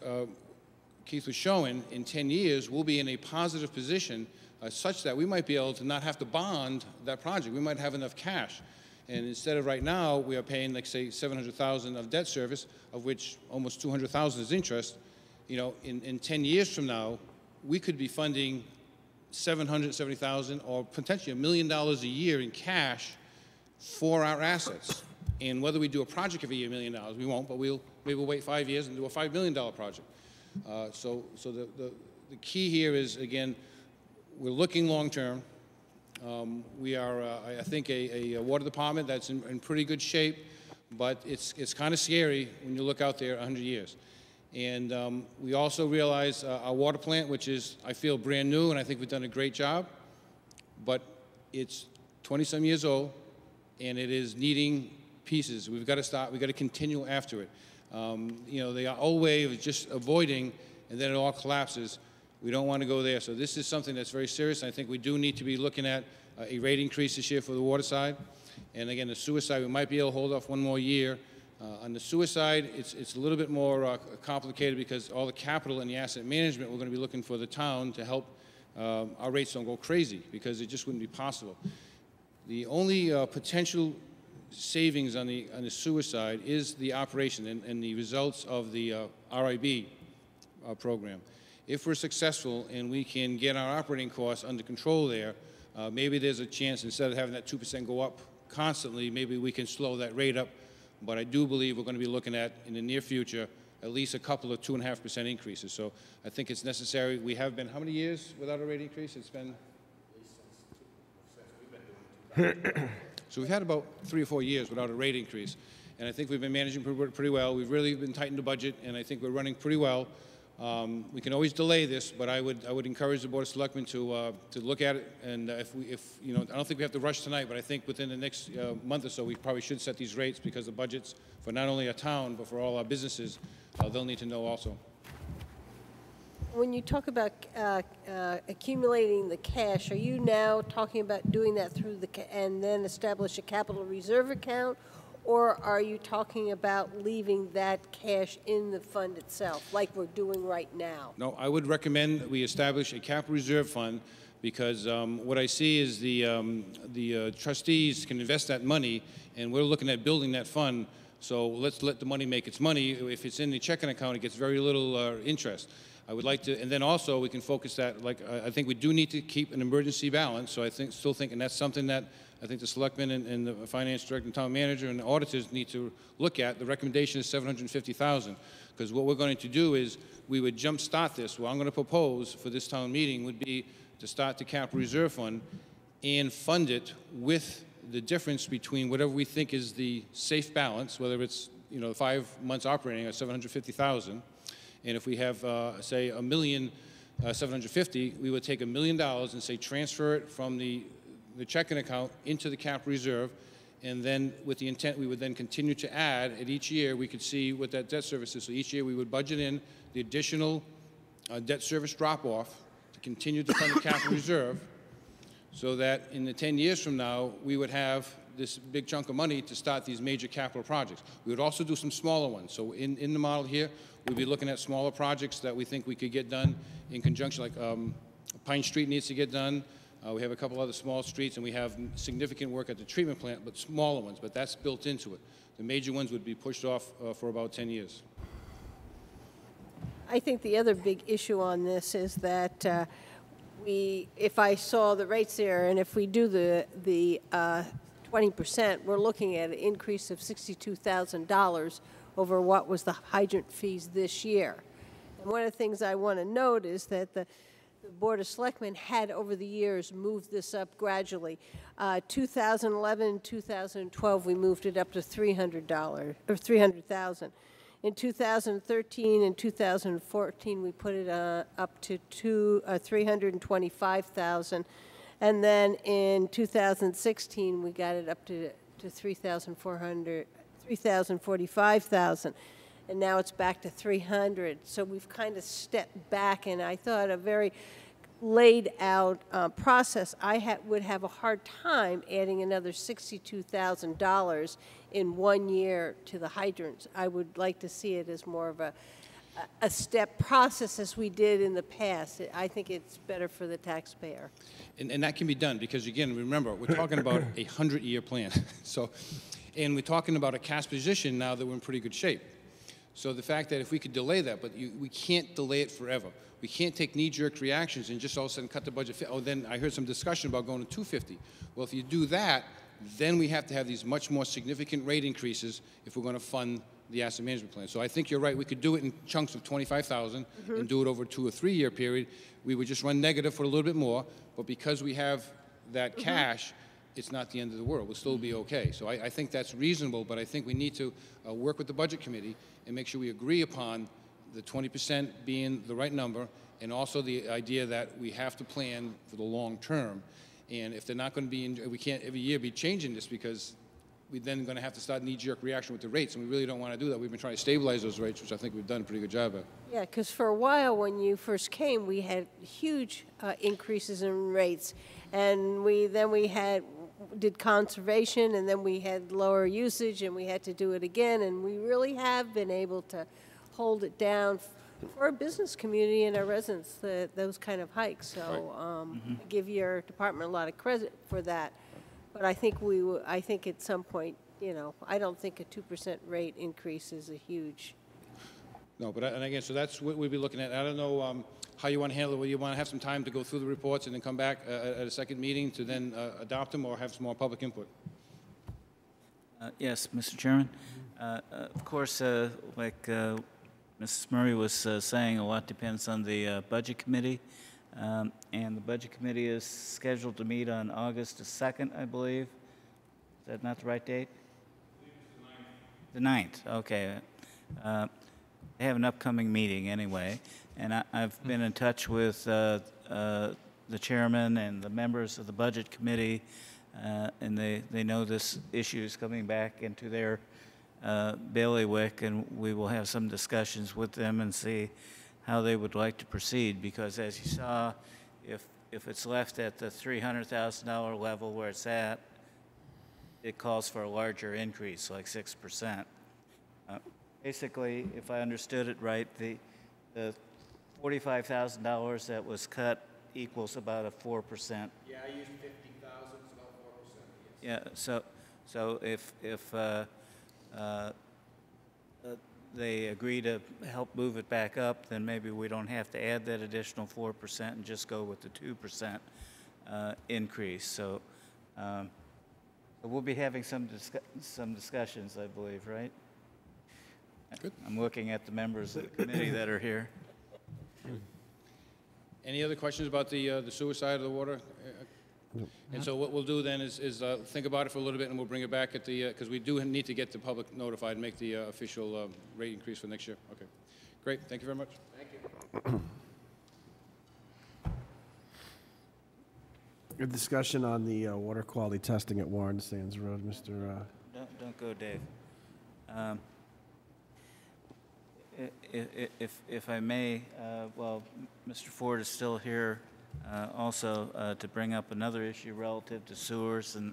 Keith was showing, in 10 years, we'll be in a positive position such that we might be able to not have to bond that project. We might have enough cash. And instead of right now, we are paying, like, say, $700,000 of debt service, of which almost $200,000 is interest. In 10 years from now, we could be funding $770,000 or potentially $1 million a year in cash for our assets. And whether we do a project every year, $1 million, we won't, but maybe we'll wait 5 years and do a $5 million project. So the key here is, again, we're looking long term. We are, I think, a water department that's in pretty good shape, but it's kind of scary when you look out there 100 years. And we also realize our water plant, which is, I feel, brand new, and I think we've done a great job, but it's 20-some years old, and it is needing pieces. We've got to stop. We've got to continue after it. The old way of just avoiding, and then it all collapses. We don't want to go there. So this is something that's very serious. I think we do need to be looking at a rate increase this year for the water side. And again, the sewer side, we might be able to hold off 1 more year. On the sewer side, it's a little bit more complicated because all the capital and the asset management, we're going to be looking for the town to help our rates don't go crazy, because it just wouldn't be possible. The only potential savings on the sewer side is the operation and the results of the RIB program. If we're successful and we can get our operating costs under control there, maybe there's a chance, instead of having that 2% go up constantly, maybe we can slow that rate up. But I do believe we're going to be looking at, in the near future, at least a couple of 2.5% increases. So I think it's necessary. We have been, how many years without a rate increase? It's been... So we've had about 3 or 4 years without a rate increase. And I think we've been managing pretty well. We've really been tightening the budget, and I think we're running pretty well. We can always delay this, but I would encourage the Board of Selectmen to look at it. And I don't think we have to rush tonight, but I think within the next month or so, we probably should set these rates, because the budgets for not only our town, but for all our businesses, they'll need to know also. When you talk about accumulating the cash, are you now talking about doing that through and then establish a capital reserve account? Or are you talking about leaving that cash in the fund itself, like we're doing right now? No, I would recommend that we establish a capital reserve fund, because what I see is the trustees can invest that money, and we're looking at building that fund. So let's let the money make its money. If it's in the checking account, it gets very little interest. I would like to, and then also we can focus that, like, I think we do need to keep an emergency balance. So I still think, and that's something that I think the selectmen and the finance director and town manager and the auditors need to look at. The recommendation is $750,000, because what we're going to do is we would jumpstart this. What I'm going to propose for this town meeting would be to start the capital reserve fund and fund it with the difference between whatever we think is the safe balance, whether it's you know, 5 months operating at 750,000, and if we have, say, $1,750,000, we would take $1 million and say transfer it from the checking account into the capital reserve, and then with the intent, we would then continue to add, at each year, we could see what that debt service is. So each year, we would budget in the additional debt service drop-off to continue to fund the capital reserve, so that in the 10 years from now, we would have this big chunk of money to start these major capital projects. We would also do some smaller ones. So in the model here, we'd be looking at smaller projects that we think we could get done in conjunction, like Pine Street needs to get done. We have a couple other small streets, and we have significant work at the treatment plant, but smaller ones, but that's built into it. The major ones would be pushed off for about 10 years. I think the other big issue on this is that if I saw the rates there, and if we do the 20%, we're looking at an increase of $62,000 over what was the hydrant fees this year. And one of the things I want to note is that the Board of Selectmen had over the years moved this up gradually. 2011, 2012, we moved it up to $300 or $300,000. In 2013 and 2014, we put it up to $325,000, and then in 2016, we got it up to $345,000. And now it's back to 300. So we've kind of stepped back, and I thought a very laid out process. I would have a hard time adding another $62,000 in 1 year to the hydrants. I would like to see it as more of a step process as we did in the past. I think it's better for the taxpayer. And that can be done because, again, remember, we're talking about a 100-year plan. So, and we're talking about a cash position now that we're in pretty good shape. So the fact that if we could delay that, but we can't delay it forever. We can't take knee-jerk reactions and just all of a sudden cut the budget. Oh, then I heard some discussion about going to 250. Well, if you do that, then we have to have these much more significant rate increases if we're going to fund the asset management plan. So I think you're right. We could do it in chunks of 25,000 and do it over a 2 or 3 year period. We would just run negative for a little bit more, but because we have that cash, it's not the end of the world. We'll still be okay. So I think that's reasonable, but I think we need to work with the Budget Committee and make sure we agree upon the 20% being the right number, and also the idea that we have to plan for the long term. And if they're not going to be, we can't every year be changing this, because we're then going to have to start knee-jerk reaction with the rates, and we really don't want to do that. We've been trying to stabilize those rates, which I think we've done a pretty good job at. Yeah, because for a while when you first came, we had huge increases in rates, and we did conservation, and then we had lower usage, and we had to do it again, and we really have been able to hold it down for our business community and our residents, those kind of hikes. So I give your department a lot of credit for that. But I think I think at some point, you know, I don't think a 2% rate increase is a huge. No, but and again, so that's what we'll be looking at. I don't know how you want to handle it. Whether you want to have some time to go through the reports and then come back at a second meeting to then adopt them, or have some more public input. Yes, Mr. Chairman. Of course, like Mrs. Murray was saying, a lot depends on the Budget Committee. And the Budget Committee is scheduled to meet on August the 2nd, I believe. Is that not the right date? The 9th, okay. They have an upcoming meeting anyway, and I've been in touch with the chairman and the members of the Budget Committee, and they know this issue is coming back into their bailiwick, and we will have some discussions with them and see how they would like to proceed, because as you saw, if it's left at the $300,000 level where it's at, it calls for a larger increase, like 6%. Basically, if I understood it right, the $45,000 that was cut equals about a 4%. Yeah, I used 50,000, it's about 4%. Yes. Yeah, so if they agree to help move it back up, then maybe we don't have to add that additional 4% and just go with the 2% increase. So we'll be having some discussions, I believe, right? Good. I'm looking at the members of the committee that are here. Any other questions about the sewer side of the water? And so what we'll do then is think about it for a little bit, and we'll bring it back at the, because we do need to get the public notified and make the official rate increase for next year. Okay. Great. Thank you very much. Thank you. Good discussion on the water quality testing at Warren Sands Road, Mr. Don't go, Dave. If I may, well, Mr. Ford is still here also to bring up another issue relative to sewers, and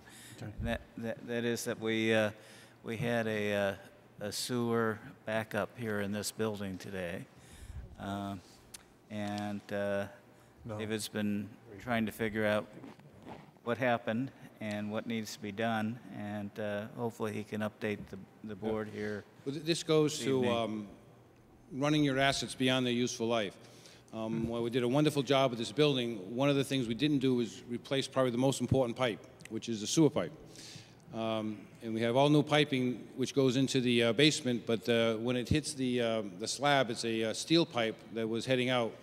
that is that we had a sewer backup here in this building today, and David's been trying to figure out what happened and what needs to be done, and hopefully he can update the board here. Well, this goes to running your assets beyond their useful life. While we did a wonderful job with this building, one of the things we didn't do was replace probably the most important pipe, which is the sewer pipe. And we have all new piping which goes into the basement, but when it hits the slab, it's a steel pipe that was heading out.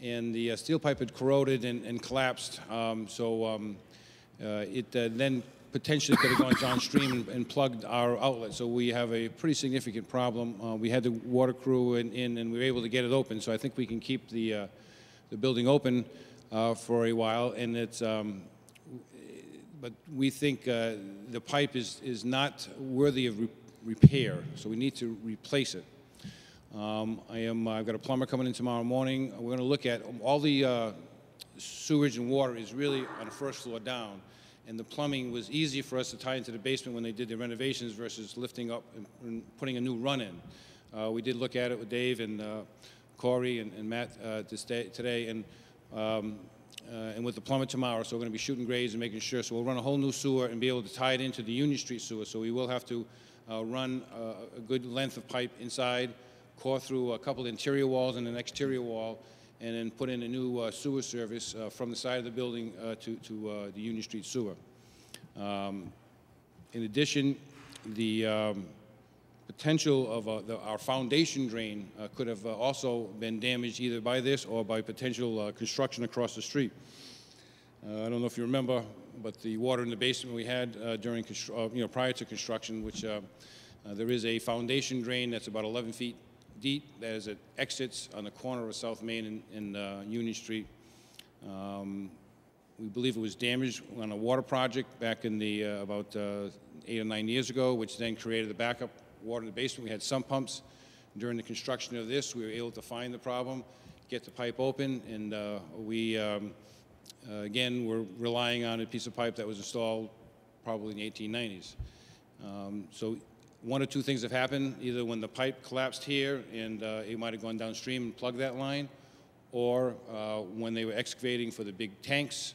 And the steel pipe had corroded and collapsed, it then potentially could have gone downstream and plugged our outlet. So we have a pretty significant problem. We had the water crew in, and we were able to get it open. So I think we can keep the building open for a while. And it's, but we think the pipe is not worthy of repair. So we need to replace it. I've got a plumber coming in tomorrow morning. We're going to look at all the sewage and water is really on the first floor down. And the plumbing was easy for us to tie into the basement when they did the renovations versus lifting up and putting a new run in. We did look at it with Dave and Corey and Matt today, and with the plumber tomorrow. So we're going to be shooting grades and making sure. So we'll run a whole new sewer and be able to tie it into the Union Street sewer. So we will have to run a good length of pipe inside, core through a couple of interior walls and an exterior wall, and then put in a new sewer service from the side of the building to the Union Street sewer. In addition, the potential of our foundation drain could have also been damaged either by this or by potential construction across the street. I don't know if you remember, but the water in the basement we had during, prior to construction, which there is a foundation drain that's about 11 feet deep as it exits on the corner of South Main and Union Street. We believe it was damaged on a water project back in the about 8 or 9 years ago, which then created the backup water in the basement. We had sump pumps. During the construction of this, we were able to find the problem, get the pipe open, and we, again, we're relying on a piece of pipe that was installed probably in the 1890s. So one or two things have happened, either when the pipe collapsed here and it might have gone downstream and plugged that line, or when they were excavating for the big tanks,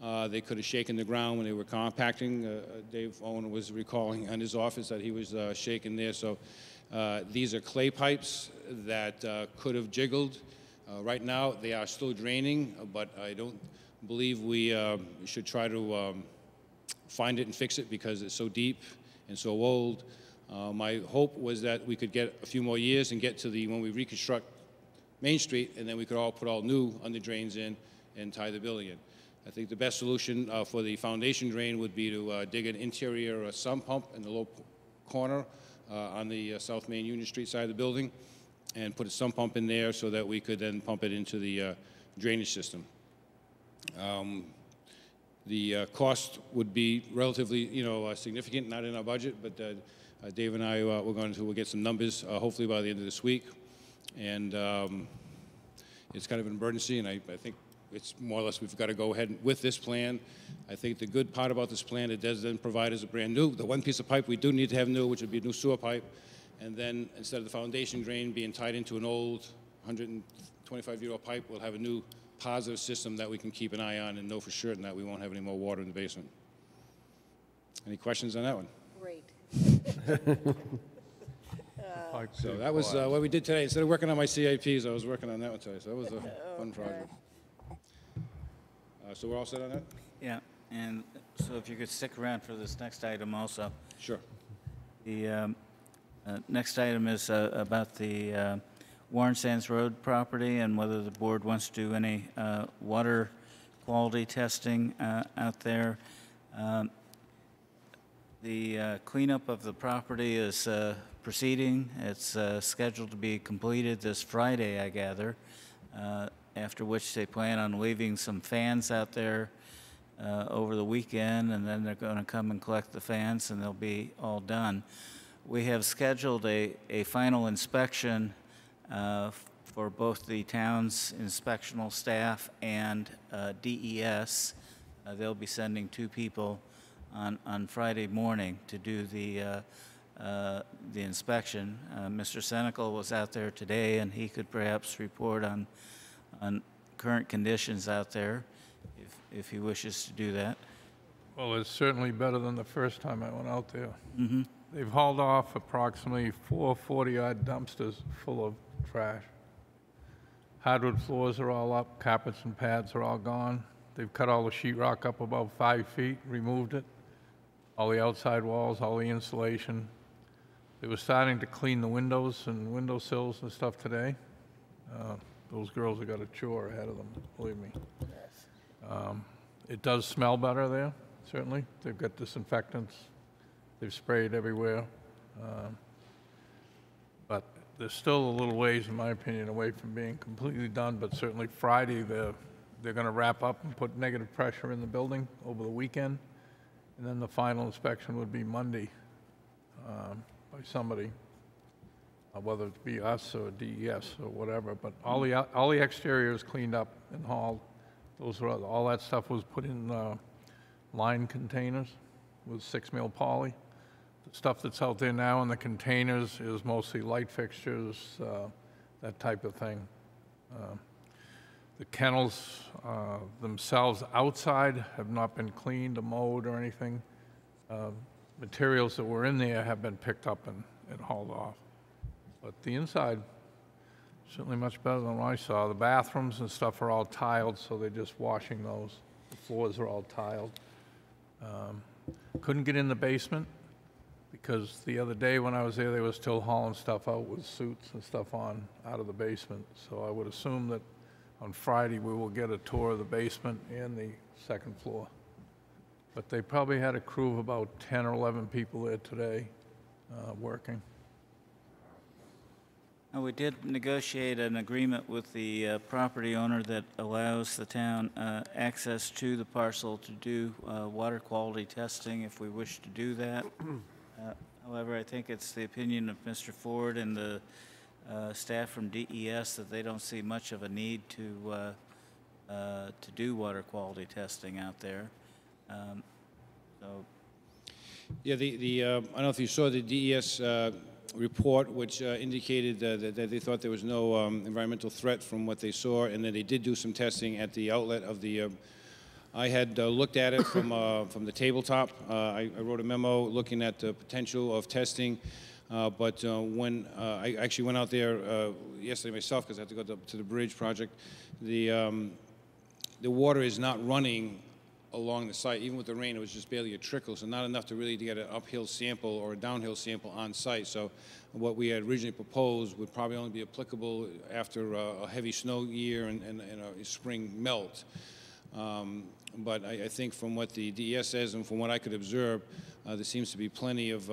they could have shaken the ground when they were compacting. Dave Owen was recalling in his office that he was shaking there. So these are clay pipes that could have jiggled. Right now, they are still draining, but I don't believe we should try to find it and fix it because it's so deep and so old. My hope was that we could get a few more years and get to when we reconstruct Main Street, and then we could all put all new under drains in and tie the building in. I think the best solution for the foundation drain would be to dig an interior sump pump in the low corner on the South Main Union Street side of the building and put a sump pump in there so that we could then pump it into the drainage system. The cost would be relatively, significant, not in our budget, but Dave and I, we'll get some numbers hopefully by the end of this week. And it's kind of an emergency, and I think it's more or less we've got to go ahead with this plan. I think the good part about this plan, it does then provide us a brand new, the one piece of pipe we do need to have new, which would be a new sewer pipe. And then instead of the foundation drain being tied into an old 125-year-old pipe, we'll have a new positive system that we can keep an eye on and know for certain that we won't have any more water in the basement. Any questions on that one? Great. So that was what we did today. Instead of working on my CIPs, I was working on that one today. So that was a fun project. So we're all set on that? Yeah, and so if you could stick around for this next item also. Sure. The next item is about the Warren Sands Road property and whether the board wants to do any water quality testing out there. The cleanup of the property is proceeding. It's scheduled to be completed this Friday, I gather, after which they plan on leaving some fans out there over the weekend, and then they're going to come and collect the fans, and they'll be all done. We have scheduled a final inspection for both the town's inspectional staff and DES. They'll be sending 2 people on Friday morning to do the inspection. Mr. Senecal was out there today, and he could perhaps report on current conditions out there if he wishes to do that. Well, it's certainly better than the first time I went out there. Mm-hmm. They've hauled off approximately 4 40-yard dumpsters full of trash. Hardwood floors are all up, carpets and pads are all gone. They've cut all the sheetrock up about 5 feet, removed it, all the outside walls, all the insulation. They were starting to clean the windows and windowsills and stuff today. Those girls have got a chore ahead of them, believe me. It does smell better there, certainly. They've got disinfectants. They've sprayed everywhere. But they're still a little ways, in my opinion, away from being completely done. But certainly Friday, they're going to wrap up and put negative pressure in the building over the weekend. And then the final inspection would be Monday by somebody, whether it be us or DES or whatever. But all the exterior is cleaned up and hauled. All that stuff was put in lined containers with 6 mil poly. The stuff that's out there now in the containers is mostly light fixtures, that type of thing. The kennels themselves outside have not been cleaned or mowed or anything. Materials that were in there have been picked up and hauled off. But the inside, certainly much better than what I saw. The bathrooms and stuff are all tiled, so they're just washing those. The floors are all tiled. Couldn't get in the basement because the other day when I was there, they were still hauling stuff out with suits and stuff on out of the basement. So I would assume that on Friday we will get a tour of the basement and the second floor. But they probably had a crew of about 10 or 11 people there today working. We did negotiate an agreement with the property owner that allows the town access to the parcel to do water quality testing if we wish to do that. However, I think it's the opinion of Mr. Ford and the staff from DES that they don't see much of a need to do water quality testing out there. Yeah, I don't know if you saw the DES report, which indicated that they thought there was no environmental threat from what they saw, and then they did do some testing at the outlet of the. I had looked at it from the tabletop. I wrote a memo looking at the potential of testing, but when I actually went out there yesterday myself because I had to go to the bridge project, the water is not running along the site. Even with the rain, it was just barely a trickle, so not enough to really get an uphill sample or a downhill sample on site. So what we had originally proposed would probably only be applicable after a heavy snow year and a spring melt. But I think from what the DES says and from what I could observe, there seems to be plenty of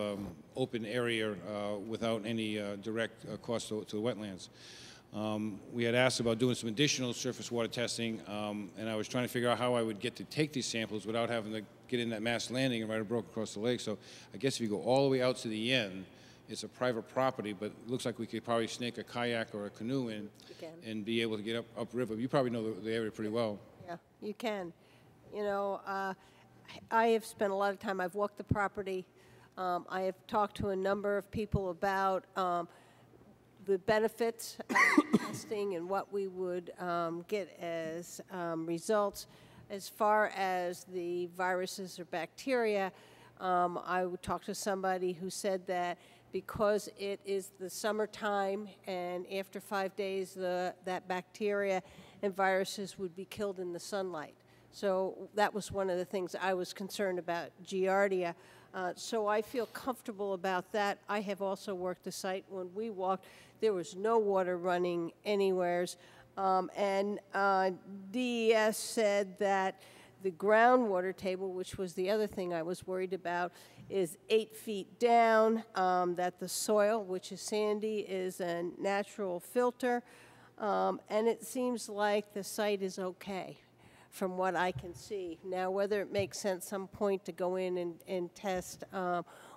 open area without any direct cost to the wetlands. We had asked about doing some additional surface water testing, and I was trying to figure out how I would get to take these samples without having to get in that mass landing and ride a broke across the lake. So I guess if you go all the way out to the end, it's a private property, but it looks like we could probably snake a kayak or a canoe in and be able to get upriver. You probably know the area pretty well. Yeah, you can. You know, I have spent a lot of time, I've walked the property. I have talked to a number of people about the benefits of testing and what we would get as results. As far as the viruses or bacteria, I would talk to somebody who said that because it is the summertime and after 5 days that bacteria and viruses would be killed in the sunlight. So that was one of the things I was concerned about, Giardia. So I feel comfortable about that. I have also worked the site. When we walked, there was no water running anywheres. And DES said that the groundwater table, which was the other thing I was worried about, is 8 feet down, that the soil, which is sandy, is a natural filter, and it seems like the site is okay from what I can see. Now, whether it makes sense some point to go in and test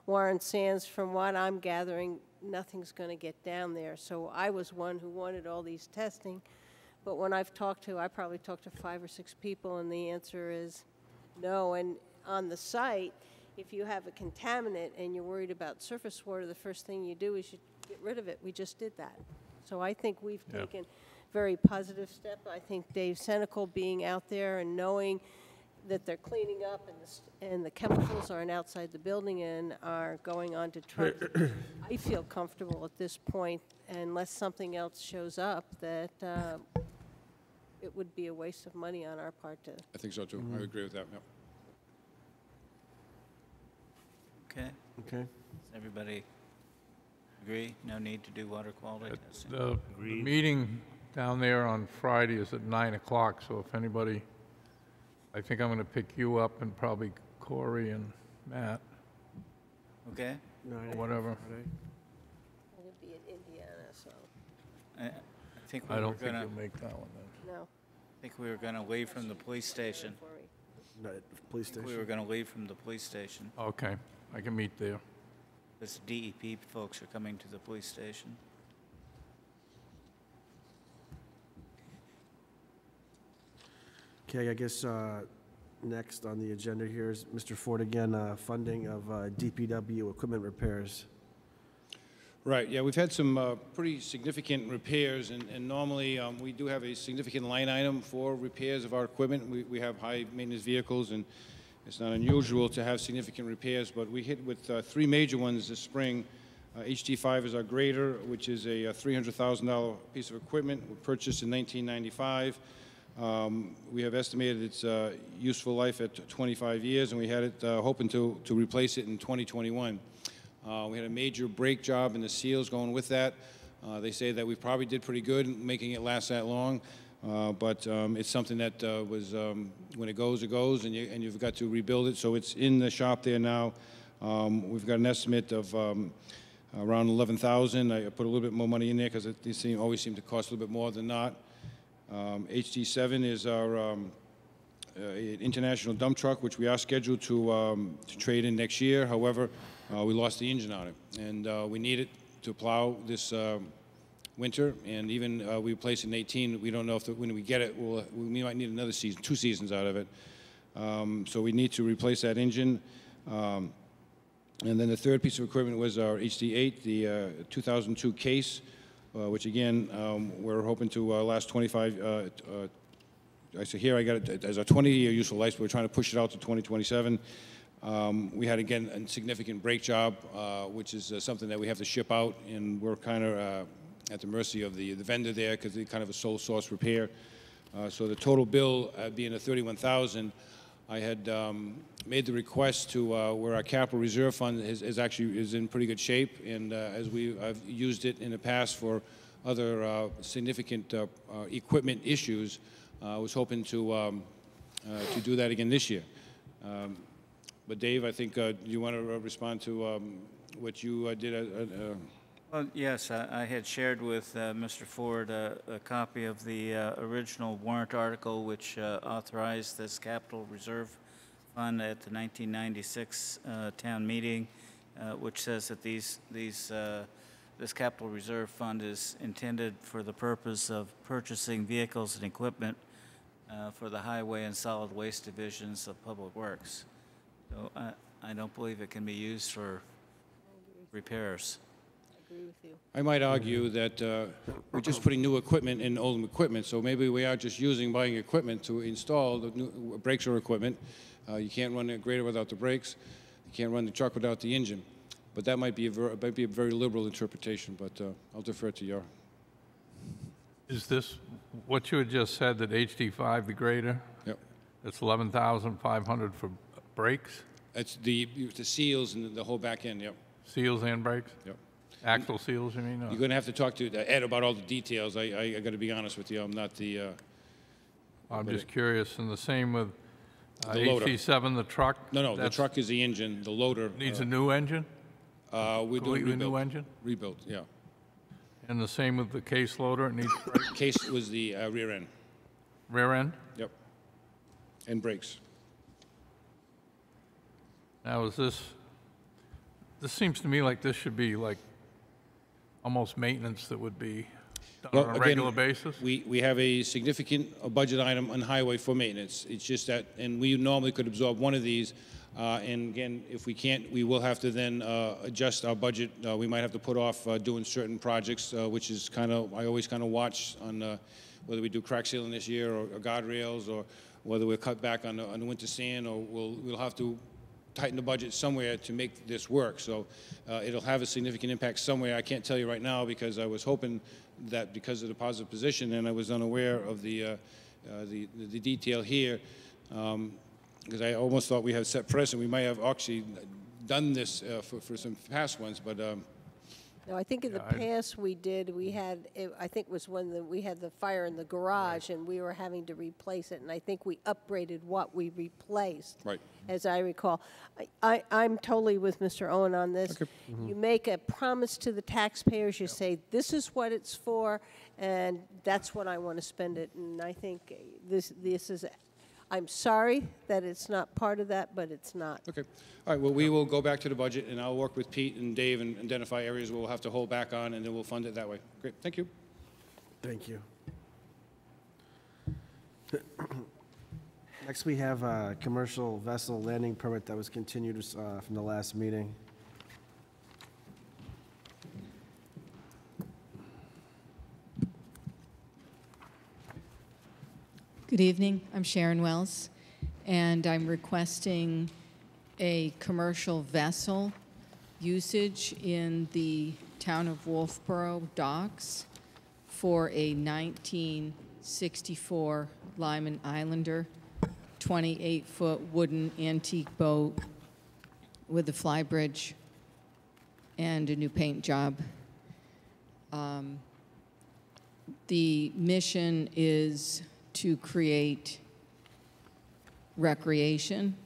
Warren Sands, from what I'm gathering, nothing's going to get down there. So I was one who wanted all these testing. But when I probably talked to 5 or 6 people, and the answer is no. And on the site, if you have a contaminant and you're worried about surface water, the first thing you do is you get rid of it. We just did that. So I think we've taken very positive step. I think Dave Senecal being out there and knowing that they're cleaning up and the chemicals aren't outside the building and are going on to trucks. I feel comfortable at this point, unless something else shows up, that it would be a waste of money on our part to. I think so too. I agree with that. Yep. Okay. Okay. Does everybody agree? No need to do water quality testing? The meeting down there on Friday is at 9 o'clock, so if anybody, I think I'm going to pick you up and probably Corey and Matt, Okay. or whatever. I'm going to be in Indiana, so I think we I were don't think gonna. you'll make that one then. no. I think we were gonna leave from the police station. For me. Not at the police I think we station. were gonna leave from the police station. Okay, I can meet there. This DEP folks are coming to the police station. Okay, I guess next on the agenda here is Mr. Ford again, funding of DPW equipment repairs. Right, yeah, we've had some pretty significant repairs, and normally we do have a significant line item for repairs of our equipment. We have high-maintenance vehicles, and it's not unusual to have significant repairs, but we hit with 3 major ones this spring. HD5 is our grader, which is a $300,000 piece of equipment. We purchased in 1995. We have estimated its useful life at 25 years, and we had it hoping to replace it in 2021. We had a major brake job in the seals going with that. They say that we probably did pretty good in making it last that long, but it's something that was, when it goes, and you've got to rebuild it. So it's in the shop there now. We've got an estimate of around $11,000. I put a little bit more money in there because these things always seem to cost a little bit more than not. HD7 is our international dump truck, which we are scheduled to trade in next year. However, we lost the engine on it, and we need it to plow this winter. And even we replaced it in 18. We don't know if when we get it, we might need another season, 2 seasons out of it. So we need to replace that engine. And then the third piece of equipment was our HD8, the 2002 case, which again, we're hoping to last 25, I say here I got it as a 20-year useful life, but we're trying to push it out to 2027. We had, again, a significant brake job, which is something that we have to ship out, and we're kind of at the mercy of the vendor there because they're kind of a sole source repair. So the total bill being a $31,000, I had made the request to where our capital reserve fund is actually in pretty good shape, and as I've used it in the past for other significant equipment issues, I was hoping to do that again this year. But Dave, I think you want to respond to what you did? Well, yes, I had shared with Mr. Ford a copy of the original warrant article which authorized this capital reserve fund at the 1996 town meeting, which says that this capital reserve fund is intended for the purpose of purchasing vehicles and equipment for the highway and solid waste divisions of Public Works. So I don't believe it can be used for repairs. Agree with you. I might argue that we're just putting new equipment in old equipment, so maybe we are just buying equipment to install the new brakes or equipment. You can't run a grader without the brakes. You can't run the truck without the engine. But that might be a very liberal interpretation, but I'll defer to your. Is this what you had just said, that HD5, the grader? Yep. It's $11,500 for brakes? It's the seals and the whole back end, yep. Seals and brakes? Yep. Axle seals, you mean? You're going to have to talk to Ed about all the details. I got to be honest with you, I'm not the... I'm just curious, and the same with The loader. HC7, the truck? No, the truck is the engine, the loader... Needs a new engine? We're doing Completely new engine? Rebuilt, yeah. And the same with the case loader, it needs brakes? Case was the rear end. Rear end? Yep. And brakes. Now, is this seems to me like this should be like almost maintenance that would be done on a regular basis? We have a significant budget item on highway for maintenance. It's just that, and we normally could absorb one of these, and again, if we can't, we will have to then adjust our budget. We might have to put off doing certain projects, which is kind of, I always kind of watch on whether we do crack sealing this year or guardrails, or whether we'll cut back on the winter sand, or we'll have to tighten the budget somewhere to make this work. So it'll have a significant impact somewhere. I can't tell you right now because I was hoping that because of the positive position, and I was unaware of the detail here, because I almost thought we had set precedent. We might have actually done this for some past ones, but No, I think in the past we did, I think it was when we had the fire in the garage and we were having to replace it, and I think we upgraded what we replaced. Right. As I recall. I'm totally with Mr. Owen on this. Okay. You make a promise to the taxpayers, you say, this is what it's for, and that's what I want to spend it, and I think this is, I'm sorry that it's not part of that, but it's not. okay. All right, well, we will go back to the budget, and I'll work with Pete and Dave and identify areas we'll have to hold back on, and then we'll fund it that way. Great, thank you. Thank you. Next, we have a commercial vessel landing permit that was continued from the last meeting. Good evening. I'm Sharon Wells, and I'm requesting a commercial vessel usage in the town of Wolfeboro docks for a 1964 Lyman Islander 28-foot wooden antique boat with a flybridge and a new paint job. The mission is to create recreation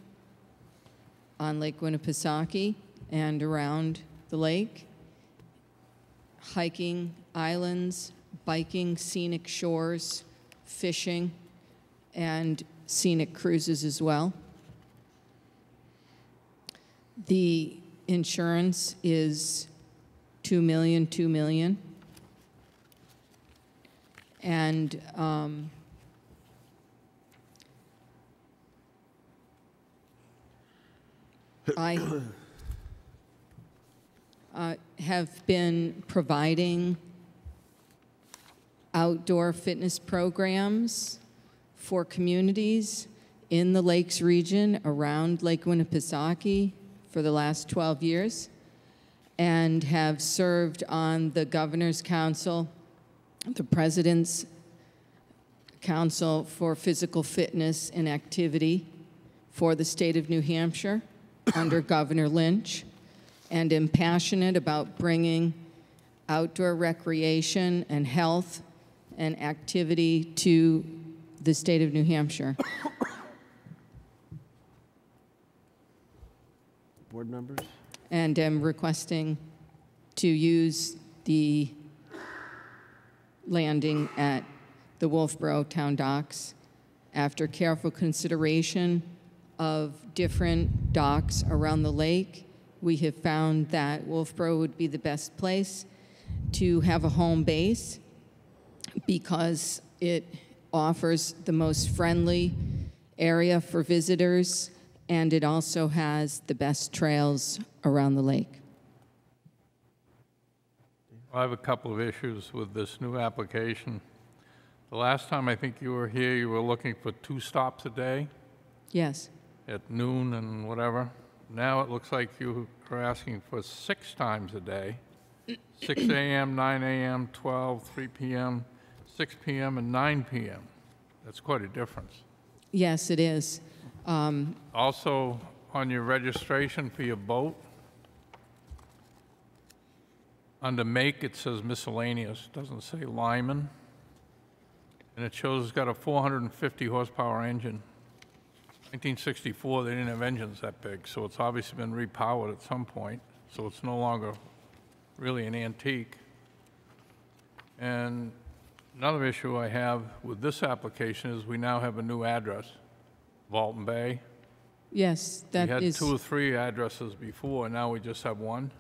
on Lake Winnipesaukee and around the lake, hiking islands, biking scenic shores, fishing, and scenic cruises as well. The insurance is $2 million, and I have been providing outdoor fitness programs for communities in the Lakes region around Lake Winnipesaukee for the last 12 years, and have served on the Governor's Council, the President's Council for Physical Fitness and Activity for the state of New Hampshire under Governor Lynch, and am passionate about bringing outdoor recreation and health and activity to the state of New Hampshire. Board members? And am requesting to use the landing at the Wolfeboro Town Docks after careful consideration of different docks around the lake. We have found that Wolfeboro would be the best place to have a home base because it offers the most friendly area for visitors, and it also has the best trails around the lake. I have a couple of issues with this new application. The last time I think you were here, you were looking for 2 stops a day Yes. at noon and whatever. Now it looks like you are asking for 6 times a day, 6 a.m., 9 a.m., 12, 3 p.m., 6 p.m., and 9 p.m. That's quite a difference. Yes, it is. Also, on your registration for your boat, Under make, it says miscellaneous, doesn't say Lyman. And it shows it's got a 450 horsepower engine. 1964, they didn't have engines that big, so it's obviously been repowered at some point, so it's no longer really an antique. And another issue I have with this application is we now have a new address, Walton Bay. Yes, that We had is. 2 or 3 addresses before, and now we just have one.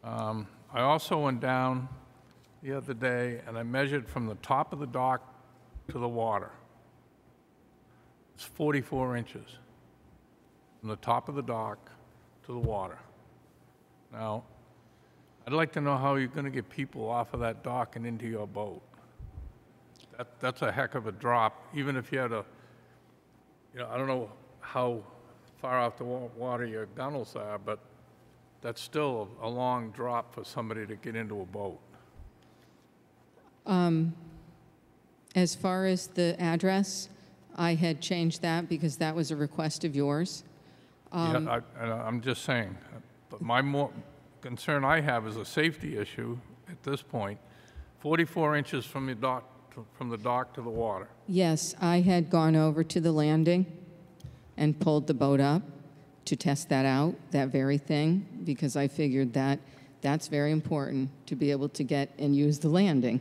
I also went down the other day and I measured from the top of the dock to the water. It's 44 inches from the top of the dock to the water. Now, I'd like to know how you're going to get people off of that dock and into your boat. That's a heck of a drop, even if you had a, I don't know how far off the water your gunnels are, but that's still a long drop for somebody to get into a boat. As far as the address, I had changed that because that was a request of yours. I'm just saying, but my more concern I have is a safety issue at this point. 44 inches from the dock to the water. Yes, I had gone over to the landing and pulled the boat up to test that out, that very thing, because I figured that that's very important to be able to get and use the landing.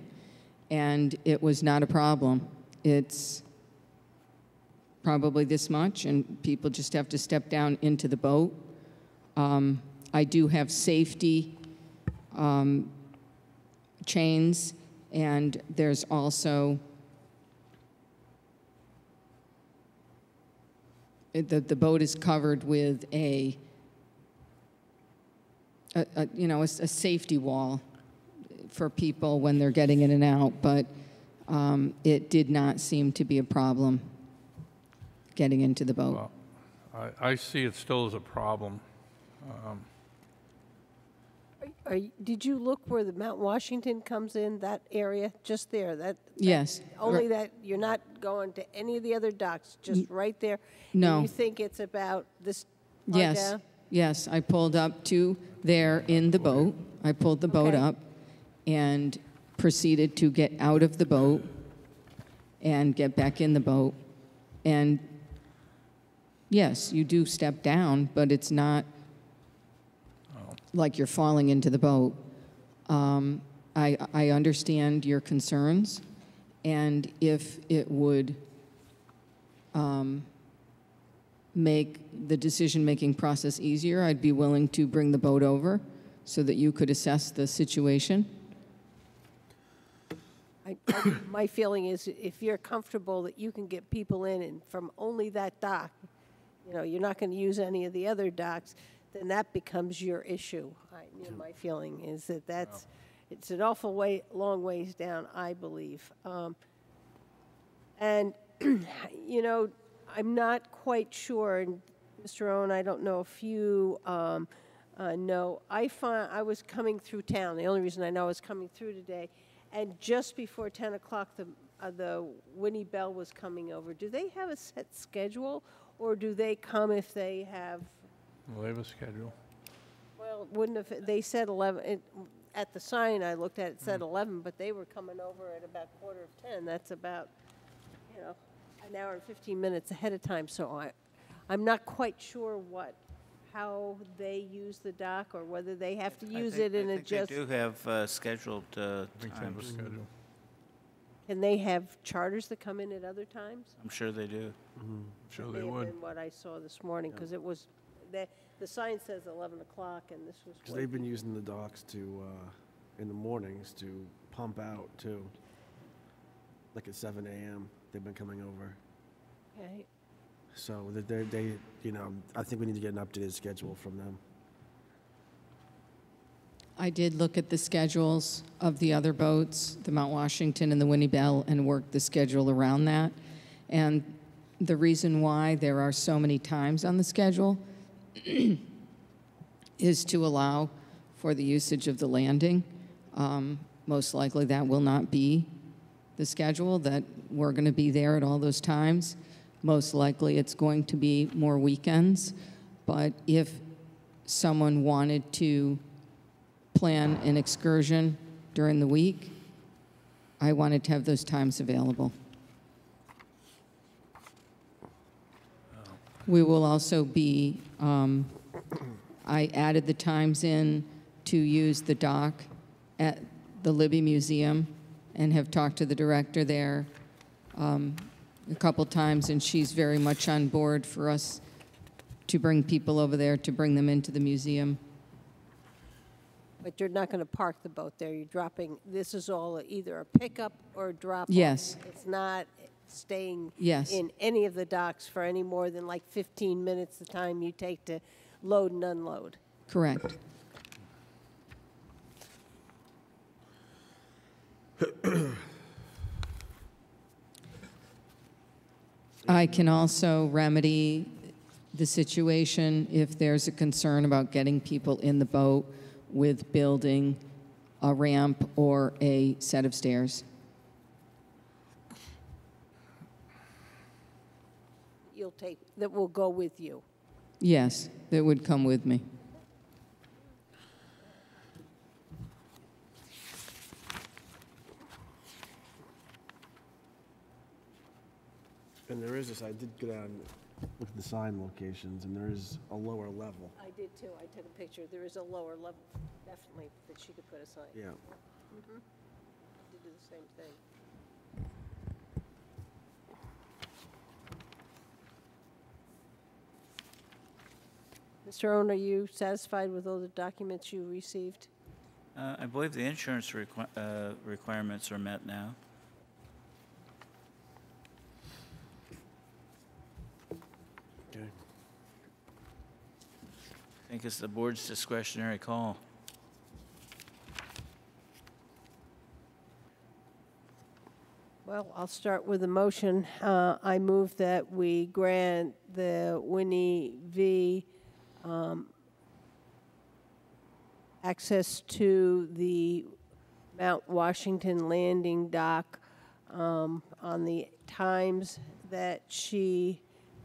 And it was not a problem. It's probably this much, and people just have to step down into the boat. I do have safety chains, and there's also the boat is covered with a safety wall for people when they're getting in and out, but it did not seem to be a problem getting into the boat. Well, I see it still as a problem. Did you look where the Mount Washington comes in, that area, just there? Yes. Only that you're not going to any of the other docks, just right there? No. And you think it's about this far Yes, down? yes, I pulled up to there in the boat. I pulled the boat Okay. up and proceeded to get out of the boat and get back in the boat. And yes, you do step down, but it's not like you're falling into the boat. I understand your concerns, and if it would make the decision-making process easier, I'd be willing to bring the boat over so that you could assess the situation. My feeling is if you're comfortable that you can get people in and from only that dock, you're not going to use any of the other docks, then that becomes your issue. My feeling is that it's an awful long ways down, I believe. And, I'm not quite sure, and Mr. Owen, I don't know if you know, I was coming through town. The only reason I know I was coming through today, and just before 10 o'clock, the Winnie Bell was coming over. Do they have a set schedule, or do they come if they have? Well, they have a schedule. Well, wouldn't have, they said 11, at the sign I looked at, it said 11, but they were coming over at about 9:45. That's about, an hour and 15 minutes ahead of time, so I'm not quite sure how they use the dock or whether they have to use it and adjust. They do have scheduled I think they have a times. schedule. Can they have charters that come in at other times? I'm sure they do. Sure That they may have would. been what I saw this morning, because it was, the sign says 11 o'clock, and this was. Because they've been using the docks in the mornings to pump out too. Like at 7 a.m. they've been coming over. Okay. So I think we need to get an updated schedule from them. I did look at the schedules of the other boats, the Mount Washington and the Winnie Bell, and work the schedule around that. And the reason why there are so many times on the schedule is to allow for the usage of the landing. Most likely that will not be the schedule, that we're going to be there at all those times. Most likely it's going to be more weekends. But if someone wanted to plan an excursion during the week, I wanted to have those times available. We will also be, I added the times in to use the dock at the Libby Museum and have talked to the director there a couple times, and she's very much on board for us to bring people over there, to bring them into the museum. But you're not going to park the boat there. You're dropping, this is all either a pickup or a drop-off. Yes. It's not staying Yes. in any of the docks for any more than like 15 minutes the time you take to load and unload. Correct. I can also remedy the situation if there's a concern about getting people in the boat with building a ramp or a set of stairs. You'll take, that will go with you. Yes, that would come with me. And there is this, I did go down, look at the sign locations, and there is a lower level. I did too. I took a picture. There is a lower level, definitely, that she could put a sign. Yeah. Mm-hmm. To do the same thing. Mr. Owen, are you satisfied with all the documents you received? I believe the insurance requirements are met now. Okay. I think it's the board's discretionary call. Well, I'll start with a motion. I move that we grant the Winnie V. Access to the Mount Washington landing dock on the times that she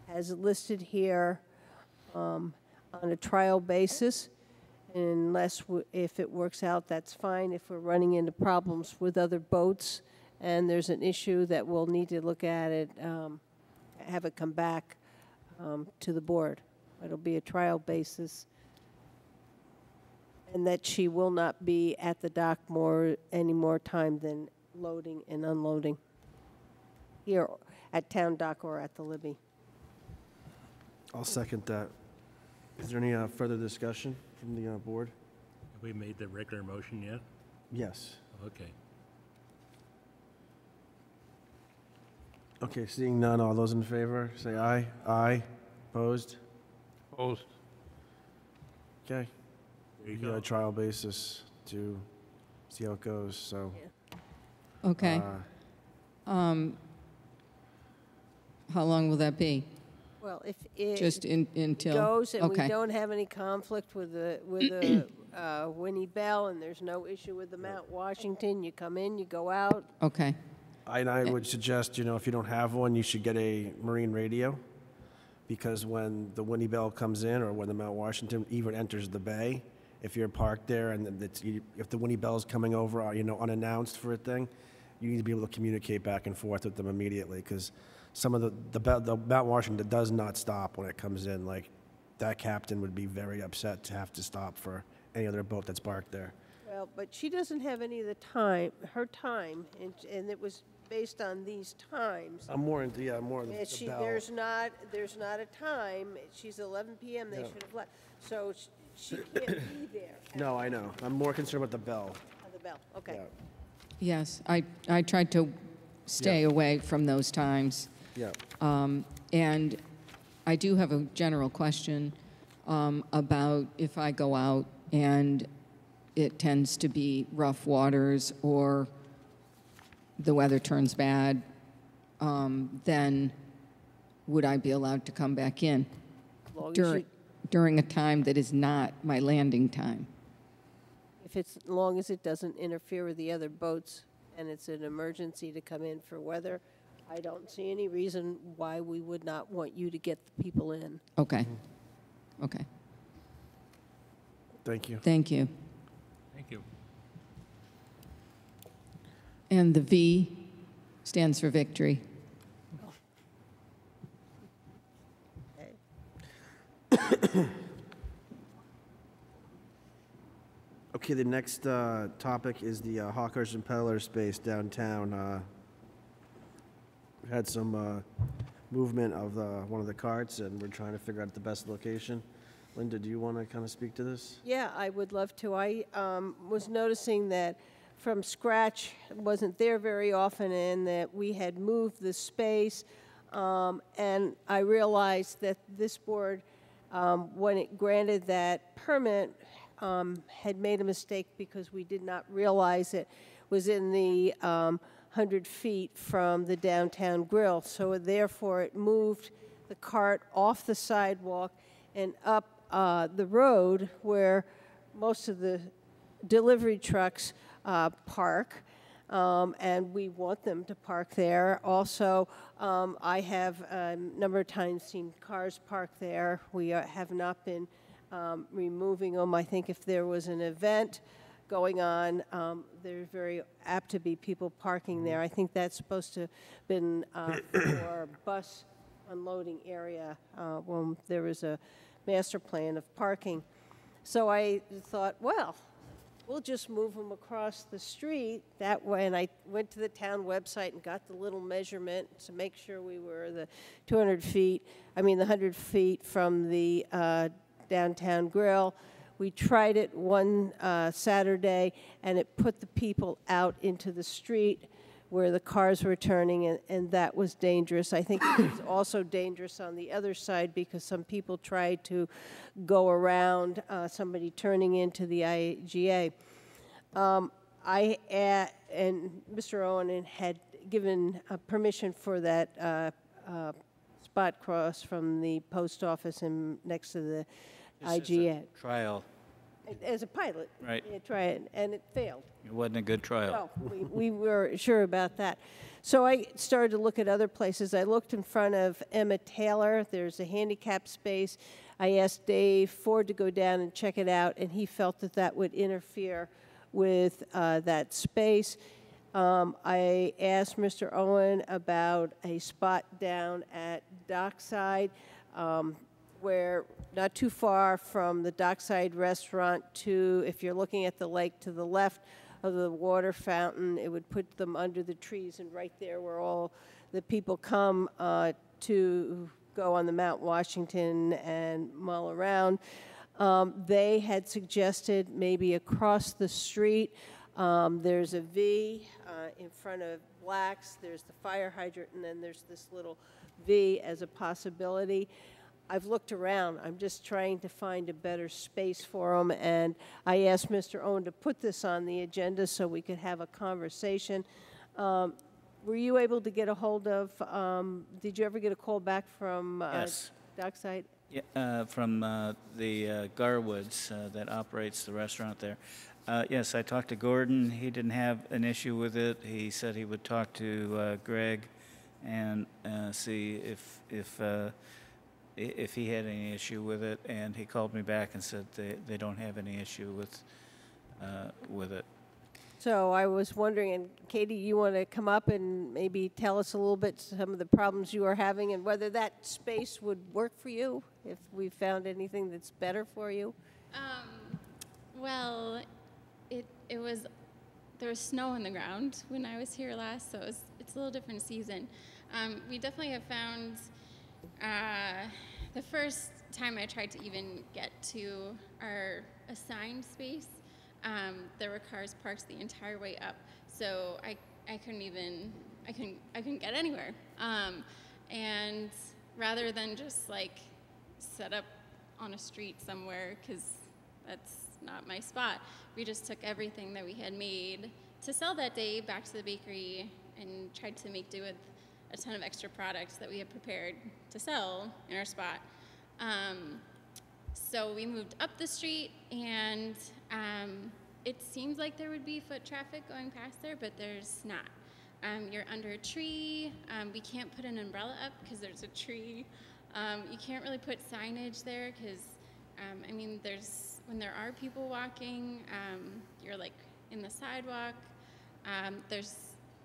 has listed here on a trial basis. Unless, if it works out, that's fine. If we're running into problems with other boats and there's an issue that we'll need to look at it, have it come back to the board. It'll be a trial basis. And that she will not be at the dock any more time than loading and unloading here at Town Dock or at the Libby. I'll second that. Is there any further discussion from the board? Have we made the regular motion yet? Yes. Okay. Okay, seeing none, all those in favor, say aye. Aye. Opposed? Opposed. Okay. There you We got go. a trial basis to see how it goes, so. Okay. How long will that be? Well, if it Just until? goes and Okay. we don't have any conflict with the Winnie Bell and there's no issue with the Mount Washington, you come in, you go out. Okay. And I would suggest, if you don't have one, you should get a marine radio, because when the Winnie Bell comes in or when the Mount Washington even enters the bay, if you're parked there and if the Winnie Bell is coming over, unannounced for a thing, you need to be able to communicate back and forth with them immediately, because some of the Mount Washington does not stop when it comes in. Like, that captain would be very upset to have to stop for any other boat that's parked there. Well, but she doesn't have any of the time, her time, and it was based on these times. I'm more into, more of And the bell. there's not a time, she's 11 PM, they Yeah. should have left. So she can't be there No, I know. I'm more concerned with the bell. at the bell, okay. Yeah. Yes, I tried to stay away from those times. Yeah. And I do have a general question about if I go out and it tends to be rough waters or the weather turns bad, then would I be allowed to come back in during a time that is not my landing time? As long as it doesn't interfere with the other boats and it's an emergency to come in for weather, I don't see any reason why we would not want you to get the people in. Okay. Okay. Thank you. Thank you. Thank you. And the V stands for victory. Okay, the next topic is the Hawkers and Peddlers space downtown. We had some movement of one of the carts, and we're trying to figure out the best location. Linda, do you want to kind of speak to this? Yeah, I would love to. I was noticing that from scratch wasn't there very often, and that we had moved the space. And I realized that this board, when it granted that permit, had made a mistake because we did not realize it was in the 100 feet from the downtown grill. So therefore, it moved the cart off the sidewalk and up the road where most of the delivery trucks park, and we want them to park there. Also, I have a number of times seen cars parked there. We have not been removing them. I think if there was an event going on, there's very apt to be people parking there. I think that's supposed to have been for bus unloading area when there was a master plan of parking. So I thought, well, we'll just move them across the street that way. And I went to the town website and got the little measurement to make sure we were the 100 feet from the downtown grill. We tried it one Saturday, and it put the people out into the street where the cars were turning, and that was dangerous. I think it was also dangerous on the other side because some people tried to go around somebody turning into the IGA. And Mr. Owen had given permission for that spot cross from the post office and next to the IGA. Trial. As a pilot. Right. Yeah, try it, and it failed. It wasn't a good trial. No, we were sure about that. So I started to look at other places. I looked in front of Emma Taylor. There's a handicap space. I asked Dave Ford to go down and check it out, and he felt that that would interfere with that space. I asked Mr. Owen about a spot down at Dockside, where not too far from the Dockside restaurant to, if you're looking at the lake to the left of the water fountain, it would put them under the trees, and right there where all the people come to go on the Mount Washington and mull around. They had suggested maybe across the street. There's a V in front of Black's. There's the fire hydrant, and then there's this little V as a possibility. I've looked around. I'm just trying to find a better space for them, and I asked Mr. Owen to put this on the agenda so we could have a conversation. Were you able to get a hold of, did you ever get a call back from Yes. Dockside? Yeah, from the Garwoods that operates the restaurant there. Yes, I talked to Gordon. He didn't have an issue with it. He said he would talk to Greg and see if he had any issue with it, and he called me back and said they don't have any issue with it. So I was wondering, and Katie, you want to come up and maybe tell us a little bit some of the problems you are having and whether that space would work for you, if we found anything that's better for you? Well, there was snow on the ground when I was here last, so it's a little different season. We definitely have found the first time I tried to even get to our assigned space, there were cars parked the entire way up, so I couldn't get anywhere. And rather than just like set up on a street somewhere, because that's not my spot, we just took everything that we had made to sell that day back to the bakery and tried to make do with a ton of extra products that we had prepared to sell in our spot. So we moved up the street, and it seems like there would be foot traffic going past there, but there's not. You're under a tree. We can't put an umbrella up because there's a tree. You can't really put signage there because, I mean, there's when there are people walking, you're like in the sidewalk. There's,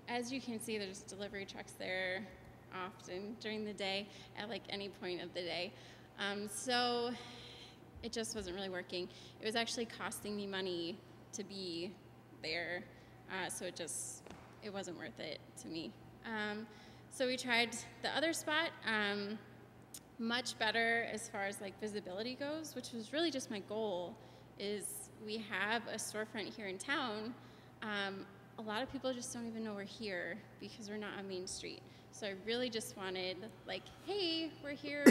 as you can see, there's delivery trucks there often during the day at like any point of the day. So it just wasn't really working. It was actually costing me money to be there. So it wasn't worth it to me. So we tried the other spot, much better as far as like visibility goes, which was really just my goal, is we have a storefront here in town. A lot of people just don't even know we're here because we're not on Main Street. So I really just wanted like, hey, we're here,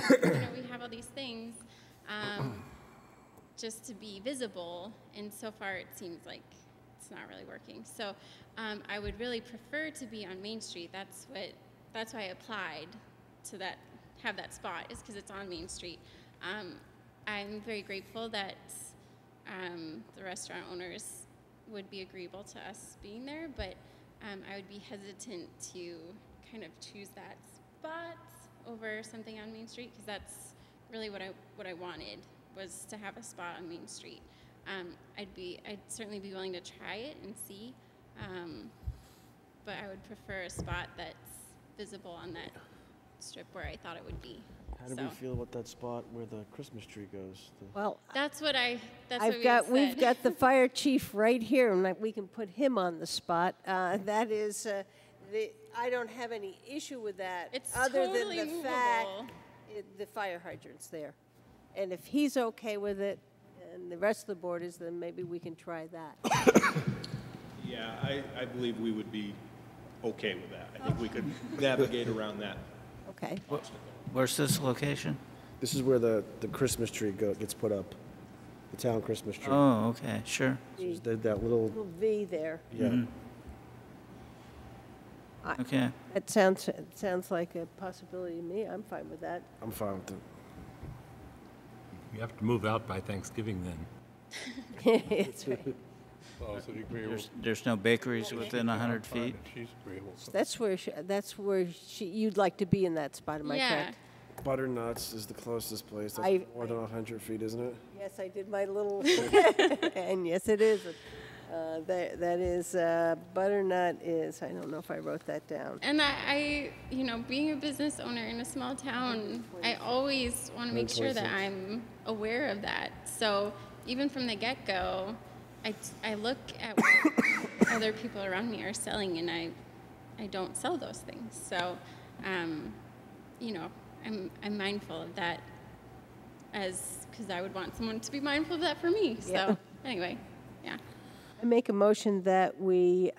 we have all these things, just to be visible. And so far it seems like it's not really working. So I would really prefer to be on Main Street. That's why I applied to have that spot, is because it's on Main Street. I'm very grateful that the restaurant owners would be agreeable to us being there, but I would be hesitant to kind of choose that spot over something on Main Street, because that's really what I wanted, was to have a spot on Main Street. I'd certainly be willing to try it and see, but I would prefer a spot that's visible on that strip where I thought it would be. How do we feel about that spot where the Christmas tree goes? Well, that's what we've got the fire chief right here, and we can put him on the spot. That is, I don't have any issue with that, It's other totally than the movable. fact the fire hydrant's there. And if he's okay with it, and the rest of the board is, then maybe we can try that. Yeah, I believe we would be okay with that. I think we could navigate around that. Okay. Where's this location? This is where the Christmas tree gets put up, the town Christmas tree. Oh, okay, sure. So there's that little, Little V there. yeah. Okay. It sounds like a possibility to me. I'm fine with that. I'm fine with it. You have to move out by Thanksgiving then. That's right. There's no bakeries within 100 feet? That's where you'd like to be in that spot, am I correct? Butternuts is the closest place. That's more than 100 feet, isn't it? Yes, I did my little, and yes, it is. That is, Butternut is, I don't know if I wrote that down. And I, being a business owner in a small town, I always want to make sure that I'm aware of that. So even from the get-go, I look at what other people around me are selling, and I don't sell those things. So, I'm mindful of that, because I would want someone to be mindful of that for me. So anyway, yeah. I make a motion that we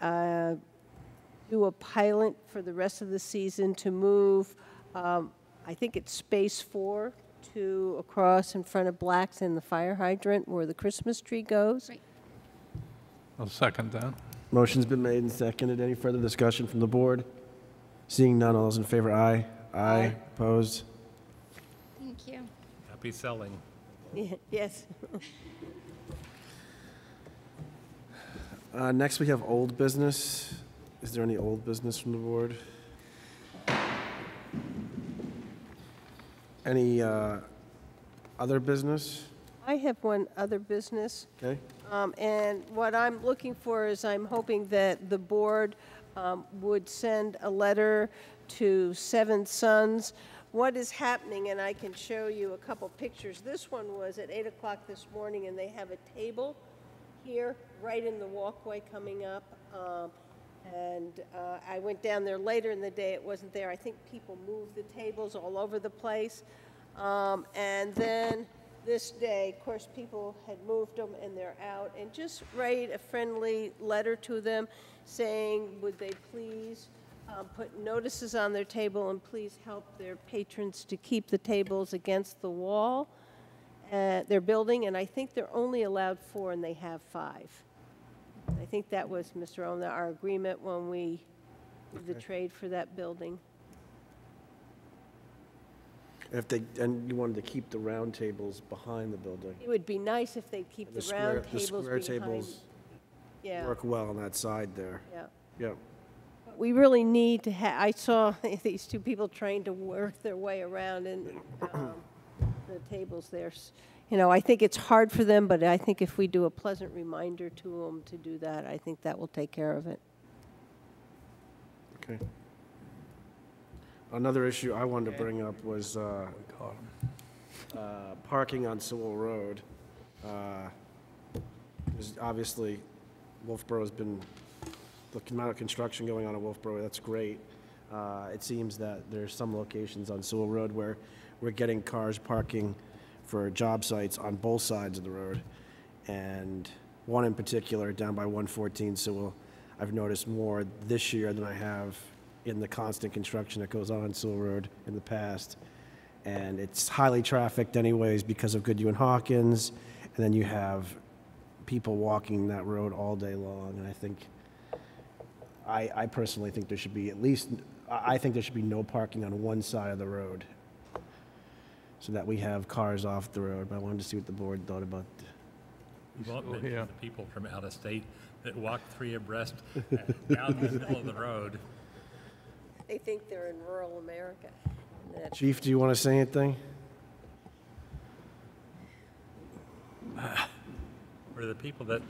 do a pilot for the rest of the season to move, I think it's space 4 to across in front of Black's and the fire hydrant where the Christmas tree goes. Right. I'll second that. Motion's been made and seconded. Any further discussion from the board? Seeing none, all those in favor, aye. Aye. Opposed? Thank you. Happy selling. Yes. Next, we have old business. Is there any old business from the board? Any other business? I have one other business. Okay. And what I'm looking for is I'm hoping that the board would send a letter to Seven Sons. What is happening, and I can show you a couple pictures. This one was at 8 o'clock this morning, and they have a table here, right in the walkway coming up. I went down there later in the day. It wasn't there. I think people moved the tables all over the place. And then this day, of course, people had moved them and they're out. And just write a friendly letter to them saying, would they please put notices on their table and please help their patrons to keep the tables against the wall. They're building, and I think they're only allowed 4 and they have 5. I think that was, Mr. Owen, our agreement when we did the trade for that building. And you wanted to keep the round tables behind the building. It would be nice if they'd keep the round tables behind. The square tables work well on that side there. Yeah. Yeah. We really need to have, I saw these two people trying to work their way around and the tables there. you know, I think it's hard for them, but I think if we do a pleasant reminder to them to do that, I think that will take care of it. Okay. Another issue I wanted to bring up was parking on Sewell Road. There's obviously, Wolfeboro's been, the amount of construction going on in Wolfeboro, that's great. It seems that there's some locations on Sewell Road where we're getting cars parking for job sites on both sides of the road. And one in particular, down by 114 Sewell, I've noticed more this year than I have in the constant construction that goes on Sewell Road in the past. And it's highly trafficked anyways because of Goodhue and Hawkins, and then you have people walking that road all day long, and I think, I personally think there should be at least, I think there should be no parking on one side of the road so that we have cars off the road, but I wanted to see what the board thought about. You won't mention the people from out of state that walk 3 abreast down the middle of the road. They think they're in rural America. Chief, do you want to say anything? Or the people that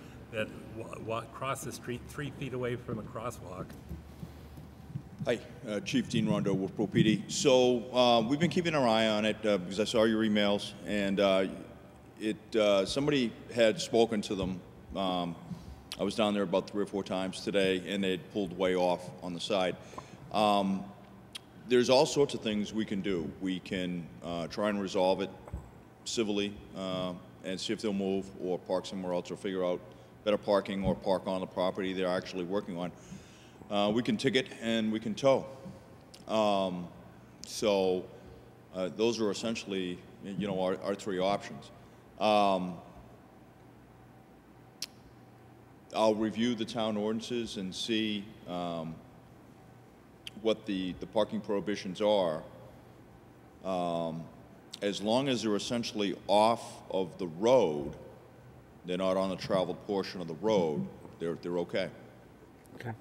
cross the street 3 feet away from a crosswalk. Hi, Chief Dean Rondo, Wolfeboro PD. So we've been keeping our eye on it because I saw your emails, and somebody had spoken to them. I was down there about 3 or 4 times today, and they had pulled way off on the side. There's all sorts of things we can do. We can try and resolve it civilly and see if they'll move or park somewhere else or figure out better parking or park on the property they're actually working on. We can ticket and we can tow. So those are essentially, you know, our 3 options. I'll review the town ordinances and see what the parking prohibitions are. As long as they're essentially off of the road, they're not on the traveled portion of the road, they're okay. Okay.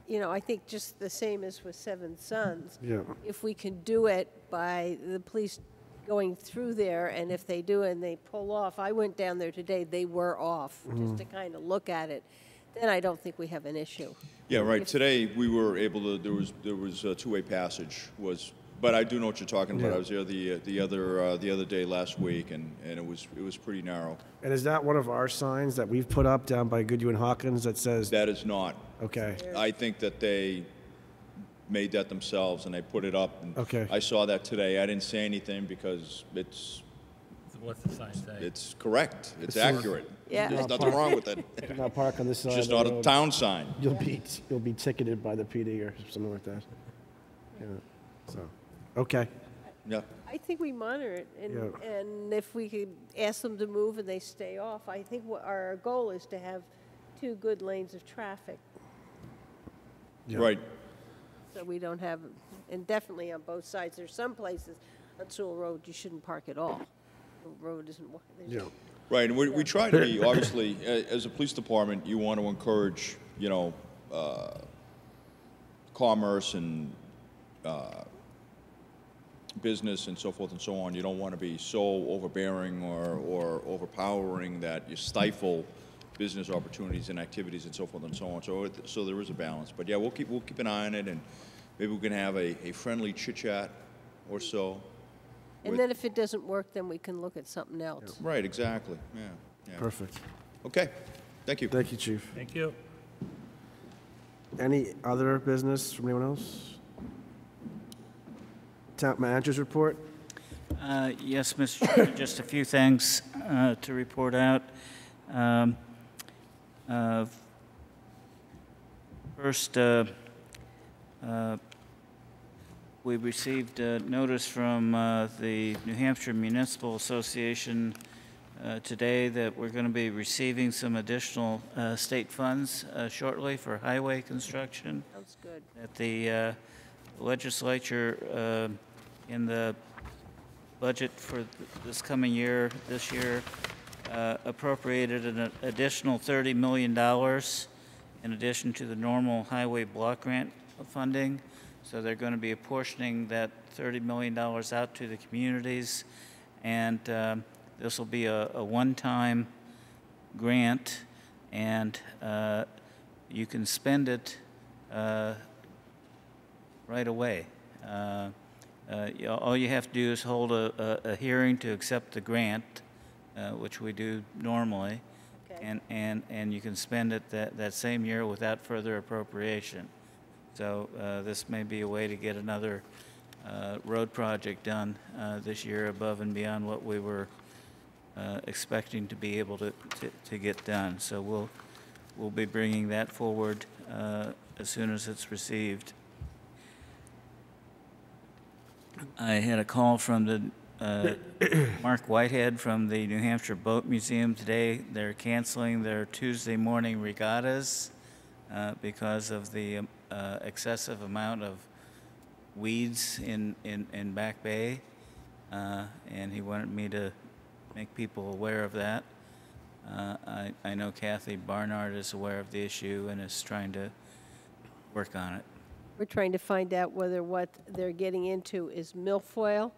You know, I think just the same as with Seven Sons. Yeah. If we can do it by the police going through there, and if they do and they pull off, I went down there today, they were off, just to kind of look at it, then I don't think we have an issue. Yeah, right. Today we were able to. There was a 2-way passage. But I do know what you're talking about. Yeah. I was there the other day last week, and it was pretty narrow. And is that one of our signs that we've put up down by Goodhue and Hawkins that says? That is not. Okay. I think that they made that themselves and they put it up. And Okay. I saw that today. I didn't say anything because it's. What's the sign say? It's correct. It's accurate. Yeah. There's nothing wrong with it. Do not park on this side. It's just of the not a road. town sign. You'll be ticketed by the PD or something like that. Yeah. So, okay. Yeah. I think we monitor it, and if we could ask them to move and they stay off, I think our goal is to have 2 good lanes of traffic. Yeah. Right. So we don't have, and definitely on both sides. There's some places on Sewell Road you shouldn't park at all. The road isn't. Yeah. Right, and we try to be, obviously, as a police department, you want to encourage, you know, commerce and business and so forth and so on. You don't want to be so overbearing or overpowering that you stifle business opportunities and activities and so forth and so on. So there is a balance. But yeah, we'll keep an eye on it, and maybe we can have a friendly chit-chat or so. And then if it doesn't work, then we can look at something else. Right, exactly. Yeah. Perfect. Okay. Thank you. Thank you, Chief. Thank you. Any other business from anyone else? Town manager's report? Yes, Mr. Chairman, just a few things to report out. First, we received a notice from the New Hampshire Municipal Association today that we're going to be receiving some additional state funds shortly for highway construction. Sounds good. That the legislature in the budget for this coming year, this year, appropriated an additional $30 million in addition to the normal highway block grant funding So they're going to be apportioning that $30 million out to the communities, and this will be a one-time grant, and you can spend it right away. All you have to do is hold a hearing to accept the grant, which we do normally, Okay. and you can spend it that same year without further appropriation. So this may be a way to get another road project done this year above and beyond what we were expecting to be able to get done. So we'll be bringing that forward as soon as it's received. I had a call from the Mark Whitehead from the New Hampshire Boat Museum today. They're canceling their Tuesday morning regattas because of the excessive amount of weeds in Back Bay, and he wanted me to make people aware of that. I know Kathy Barnard is aware of the issue and is trying to work on it. We're trying to find out whether what they're getting into is milfoil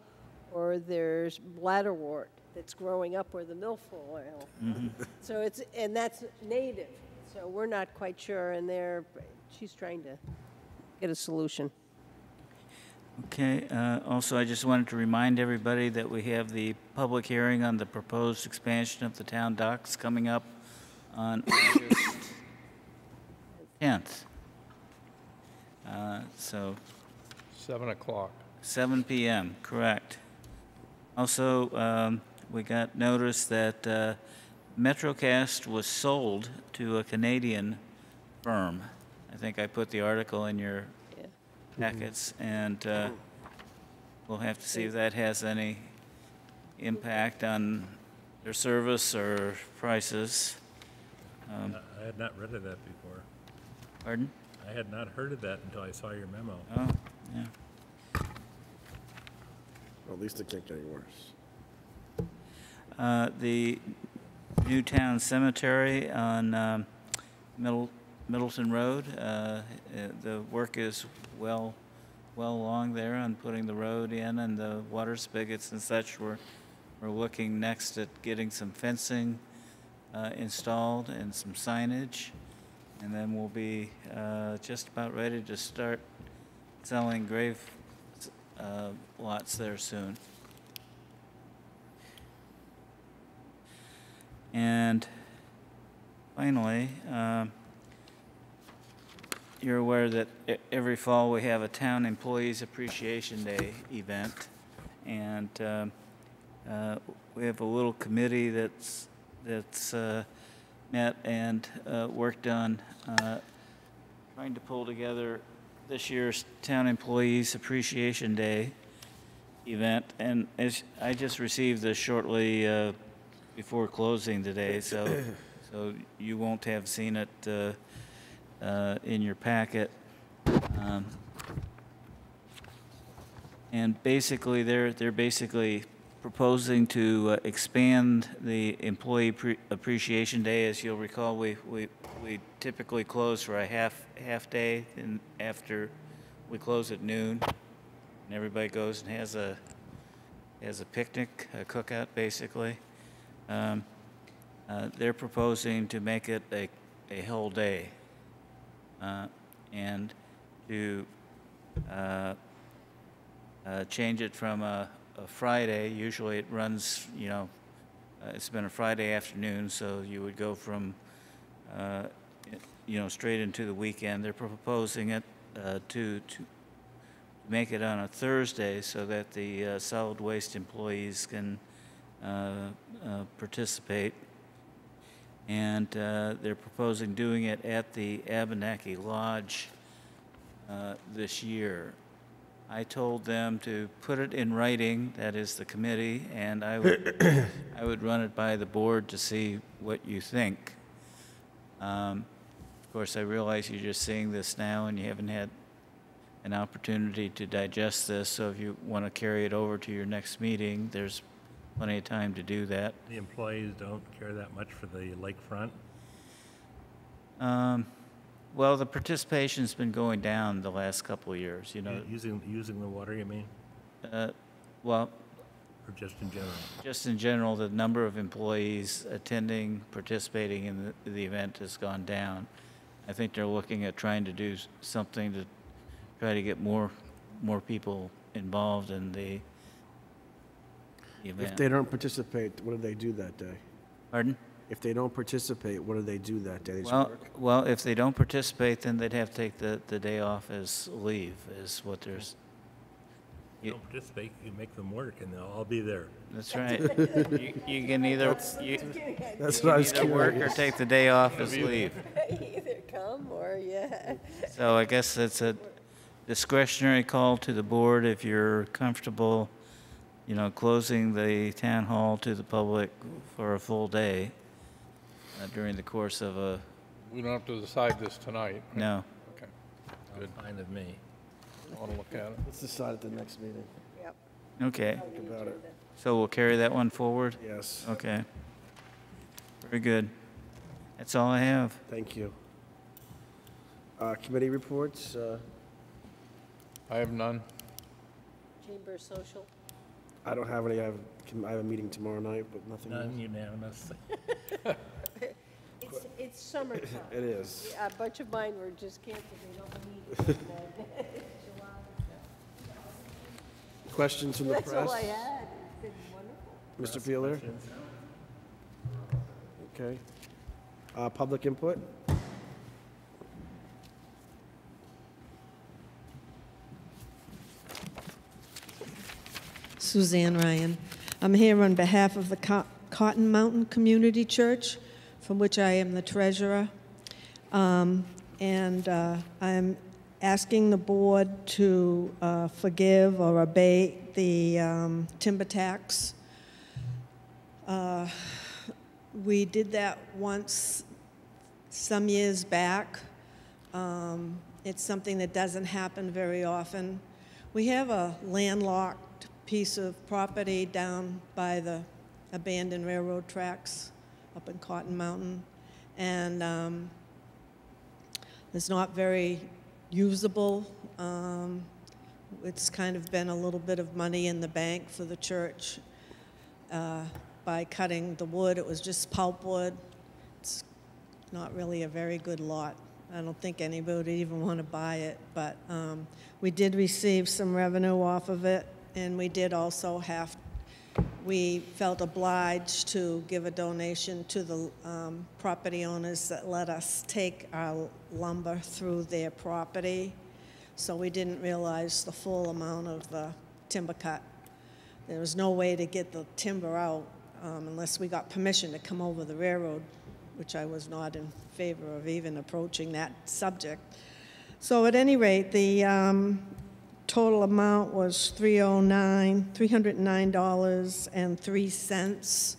or there's bladderwort that's growing up where the milfoil. So and that's native. So we're not quite sure, and she's trying to get a solution. Okay, also I just wanted to remind everybody that we have the public hearing on the proposed expansion of the town docks coming up on August 10th. So 7 o'clock. 7 p.m., correct. Also, we got notice that Metrocast was sold to a Canadian firm. I think I put the article in your packets, and we'll have to see if that has any impact on their service or prices. I had not read of that before. Pardon? I had not heard of that until I saw your memo. Oh, yeah. Well, at least it can't get any worse. The Newtown Cemetery on Middleton Road, the work is well along there on putting the road in and the water spigots and such. We're looking next at getting some fencing installed and some signage, and then we'll be just about ready to start selling grave lots there soon. And finally, you're aware that every fall we have a Town Employees Appreciation Day event, and we have a little committee that's met and worked on trying to pull together this year's Town Employees Appreciation Day event. And as I just received this shortly before closing today, so you won't have seen it in your packet. And basically, they're basically proposing to expand the Employee Appreciation Day. As you'll recall, we typically close for a half day, and after we close at noon, and everybody goes and has a picnic, a cookout, basically. They're proposing to make it a whole day, and to change it from a Friday. Usually it runs, it's been a Friday afternoon, so you would go from, straight into the weekend. They're proposing it to make it on a Thursday so that the solid waste employees can participate. And they're proposing doing it at the Abenaki Lodge this year. I told them to put it in writing, that is the committee, and I would run it by the board to see what you think. Of course, I realize you're just seeing this now and you haven't had an opportunity to digest this, so if you want to carry it over to your next meeting, there's plenty of time to do that. The employees don't care that much for the lakefront? Well, the participation's been going down the last couple of years, you know. Using the water, you mean? Well, Or just in general? just in general, the number of employees attending, participating in the event has gone down. I think they're looking at trying to do something to try to get more people involved in the event. If they don't participate, what do they do that day? Pardon? If they don't participate, what do they do that day? They just Well, work? well, if they don't participate, then they'd have to take the day off as leave, is what there's. You don't participate, you make them work, and they'll all be there. That's right. You can either, That's what I was either work or curious. take the day off as leave. Either come or, yeah. So I guess it's a discretionary call to the board if you're comfortable, you know, closing the town hall to the public for a full day during the course of a, We don't have to decide this tonight. right? no. Okay, Good. Fine with me. I want to look at it. Let's decide at the next meeting. Yep. Okay. Think about it. So we'll carry that one forward? Yes. Okay. Very good. That's all I have. Thank you. Committee reports, I have none. Chamber social. I don't have any. I have a meeting tomorrow night, but nothing else. None unanimous. It's summertime. It is. A bunch of mine were just canceled, they don't need it. Questions from the press? That's all I had. It's been wonderful. Mr. Peeler? Okay. Public input? Suzanne Ryan. I'm here on behalf of the Cotton Mountain Community Church, from which I am the treasurer. I'm asking the board to forgive or abate the timber tax. We did that once some years back. It's something that doesn't happen very often. We have a landlocked piece of property down by the abandoned railroad tracks up in Cotton Mountain, and it's not very usable. It's kind of been a little bit of money in the bank for the church. By cutting the wood, it was just pulpwood. It's not really a very good lot. I don't think anybody would even want to buy it, but we did receive some revenue off of it, and we did also we felt obliged to give a donation to the property owners that let us take our lumber through their property, so we didn't realize the full amount of the timber cut. There was no way to get the timber out unless we got permission to come over the railroad, which I was not in favor of even approaching that subject. So at any rate, the total amount was $309.03,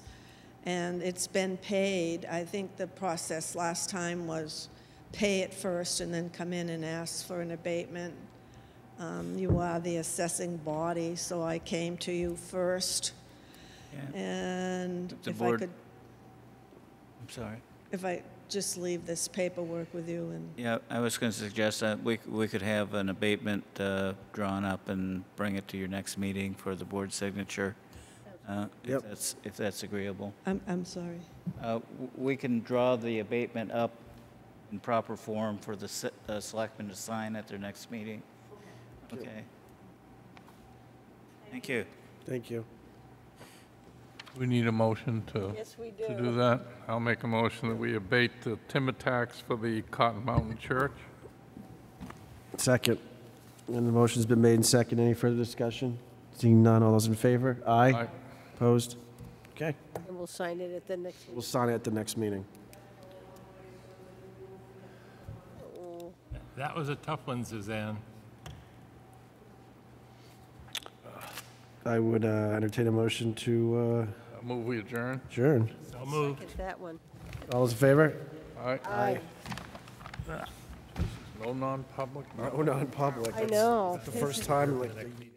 and it's been paid. I think the process last time was pay it first and then come in and ask for an abatement. You are the assessing body, so I came to you first. Yeah. And The if board- I could, I'm sorry. if I just leave this paperwork with you and Yeah, I was going to suggest that we could have an abatement drawn up and bring it to your next meeting for the board signature, Yep. if that's agreeable. I'm sorry. We can draw the abatement up in proper form for the selectmen to sign at their next meeting. Okay. Thank you. Thank you. We need a motion to Yes, we to do. do that. I'll make a motion that we abate the timber tax for the Cotton Mountain Church. Second. And the motion's been made and second. Any further discussion? Seeing none, all those in favor? Aye. Aye. Opposed? Okay. And we'll sign it at the next We'll sign it at the next meeting. meeting. That was a tough one, Suzanne. I would entertain a motion to Move we adjourn. adjourn. So moved. Second that one. All those in favor? Aye. Aye. No non-public? No, non-public. I know. That's the first time in like a year.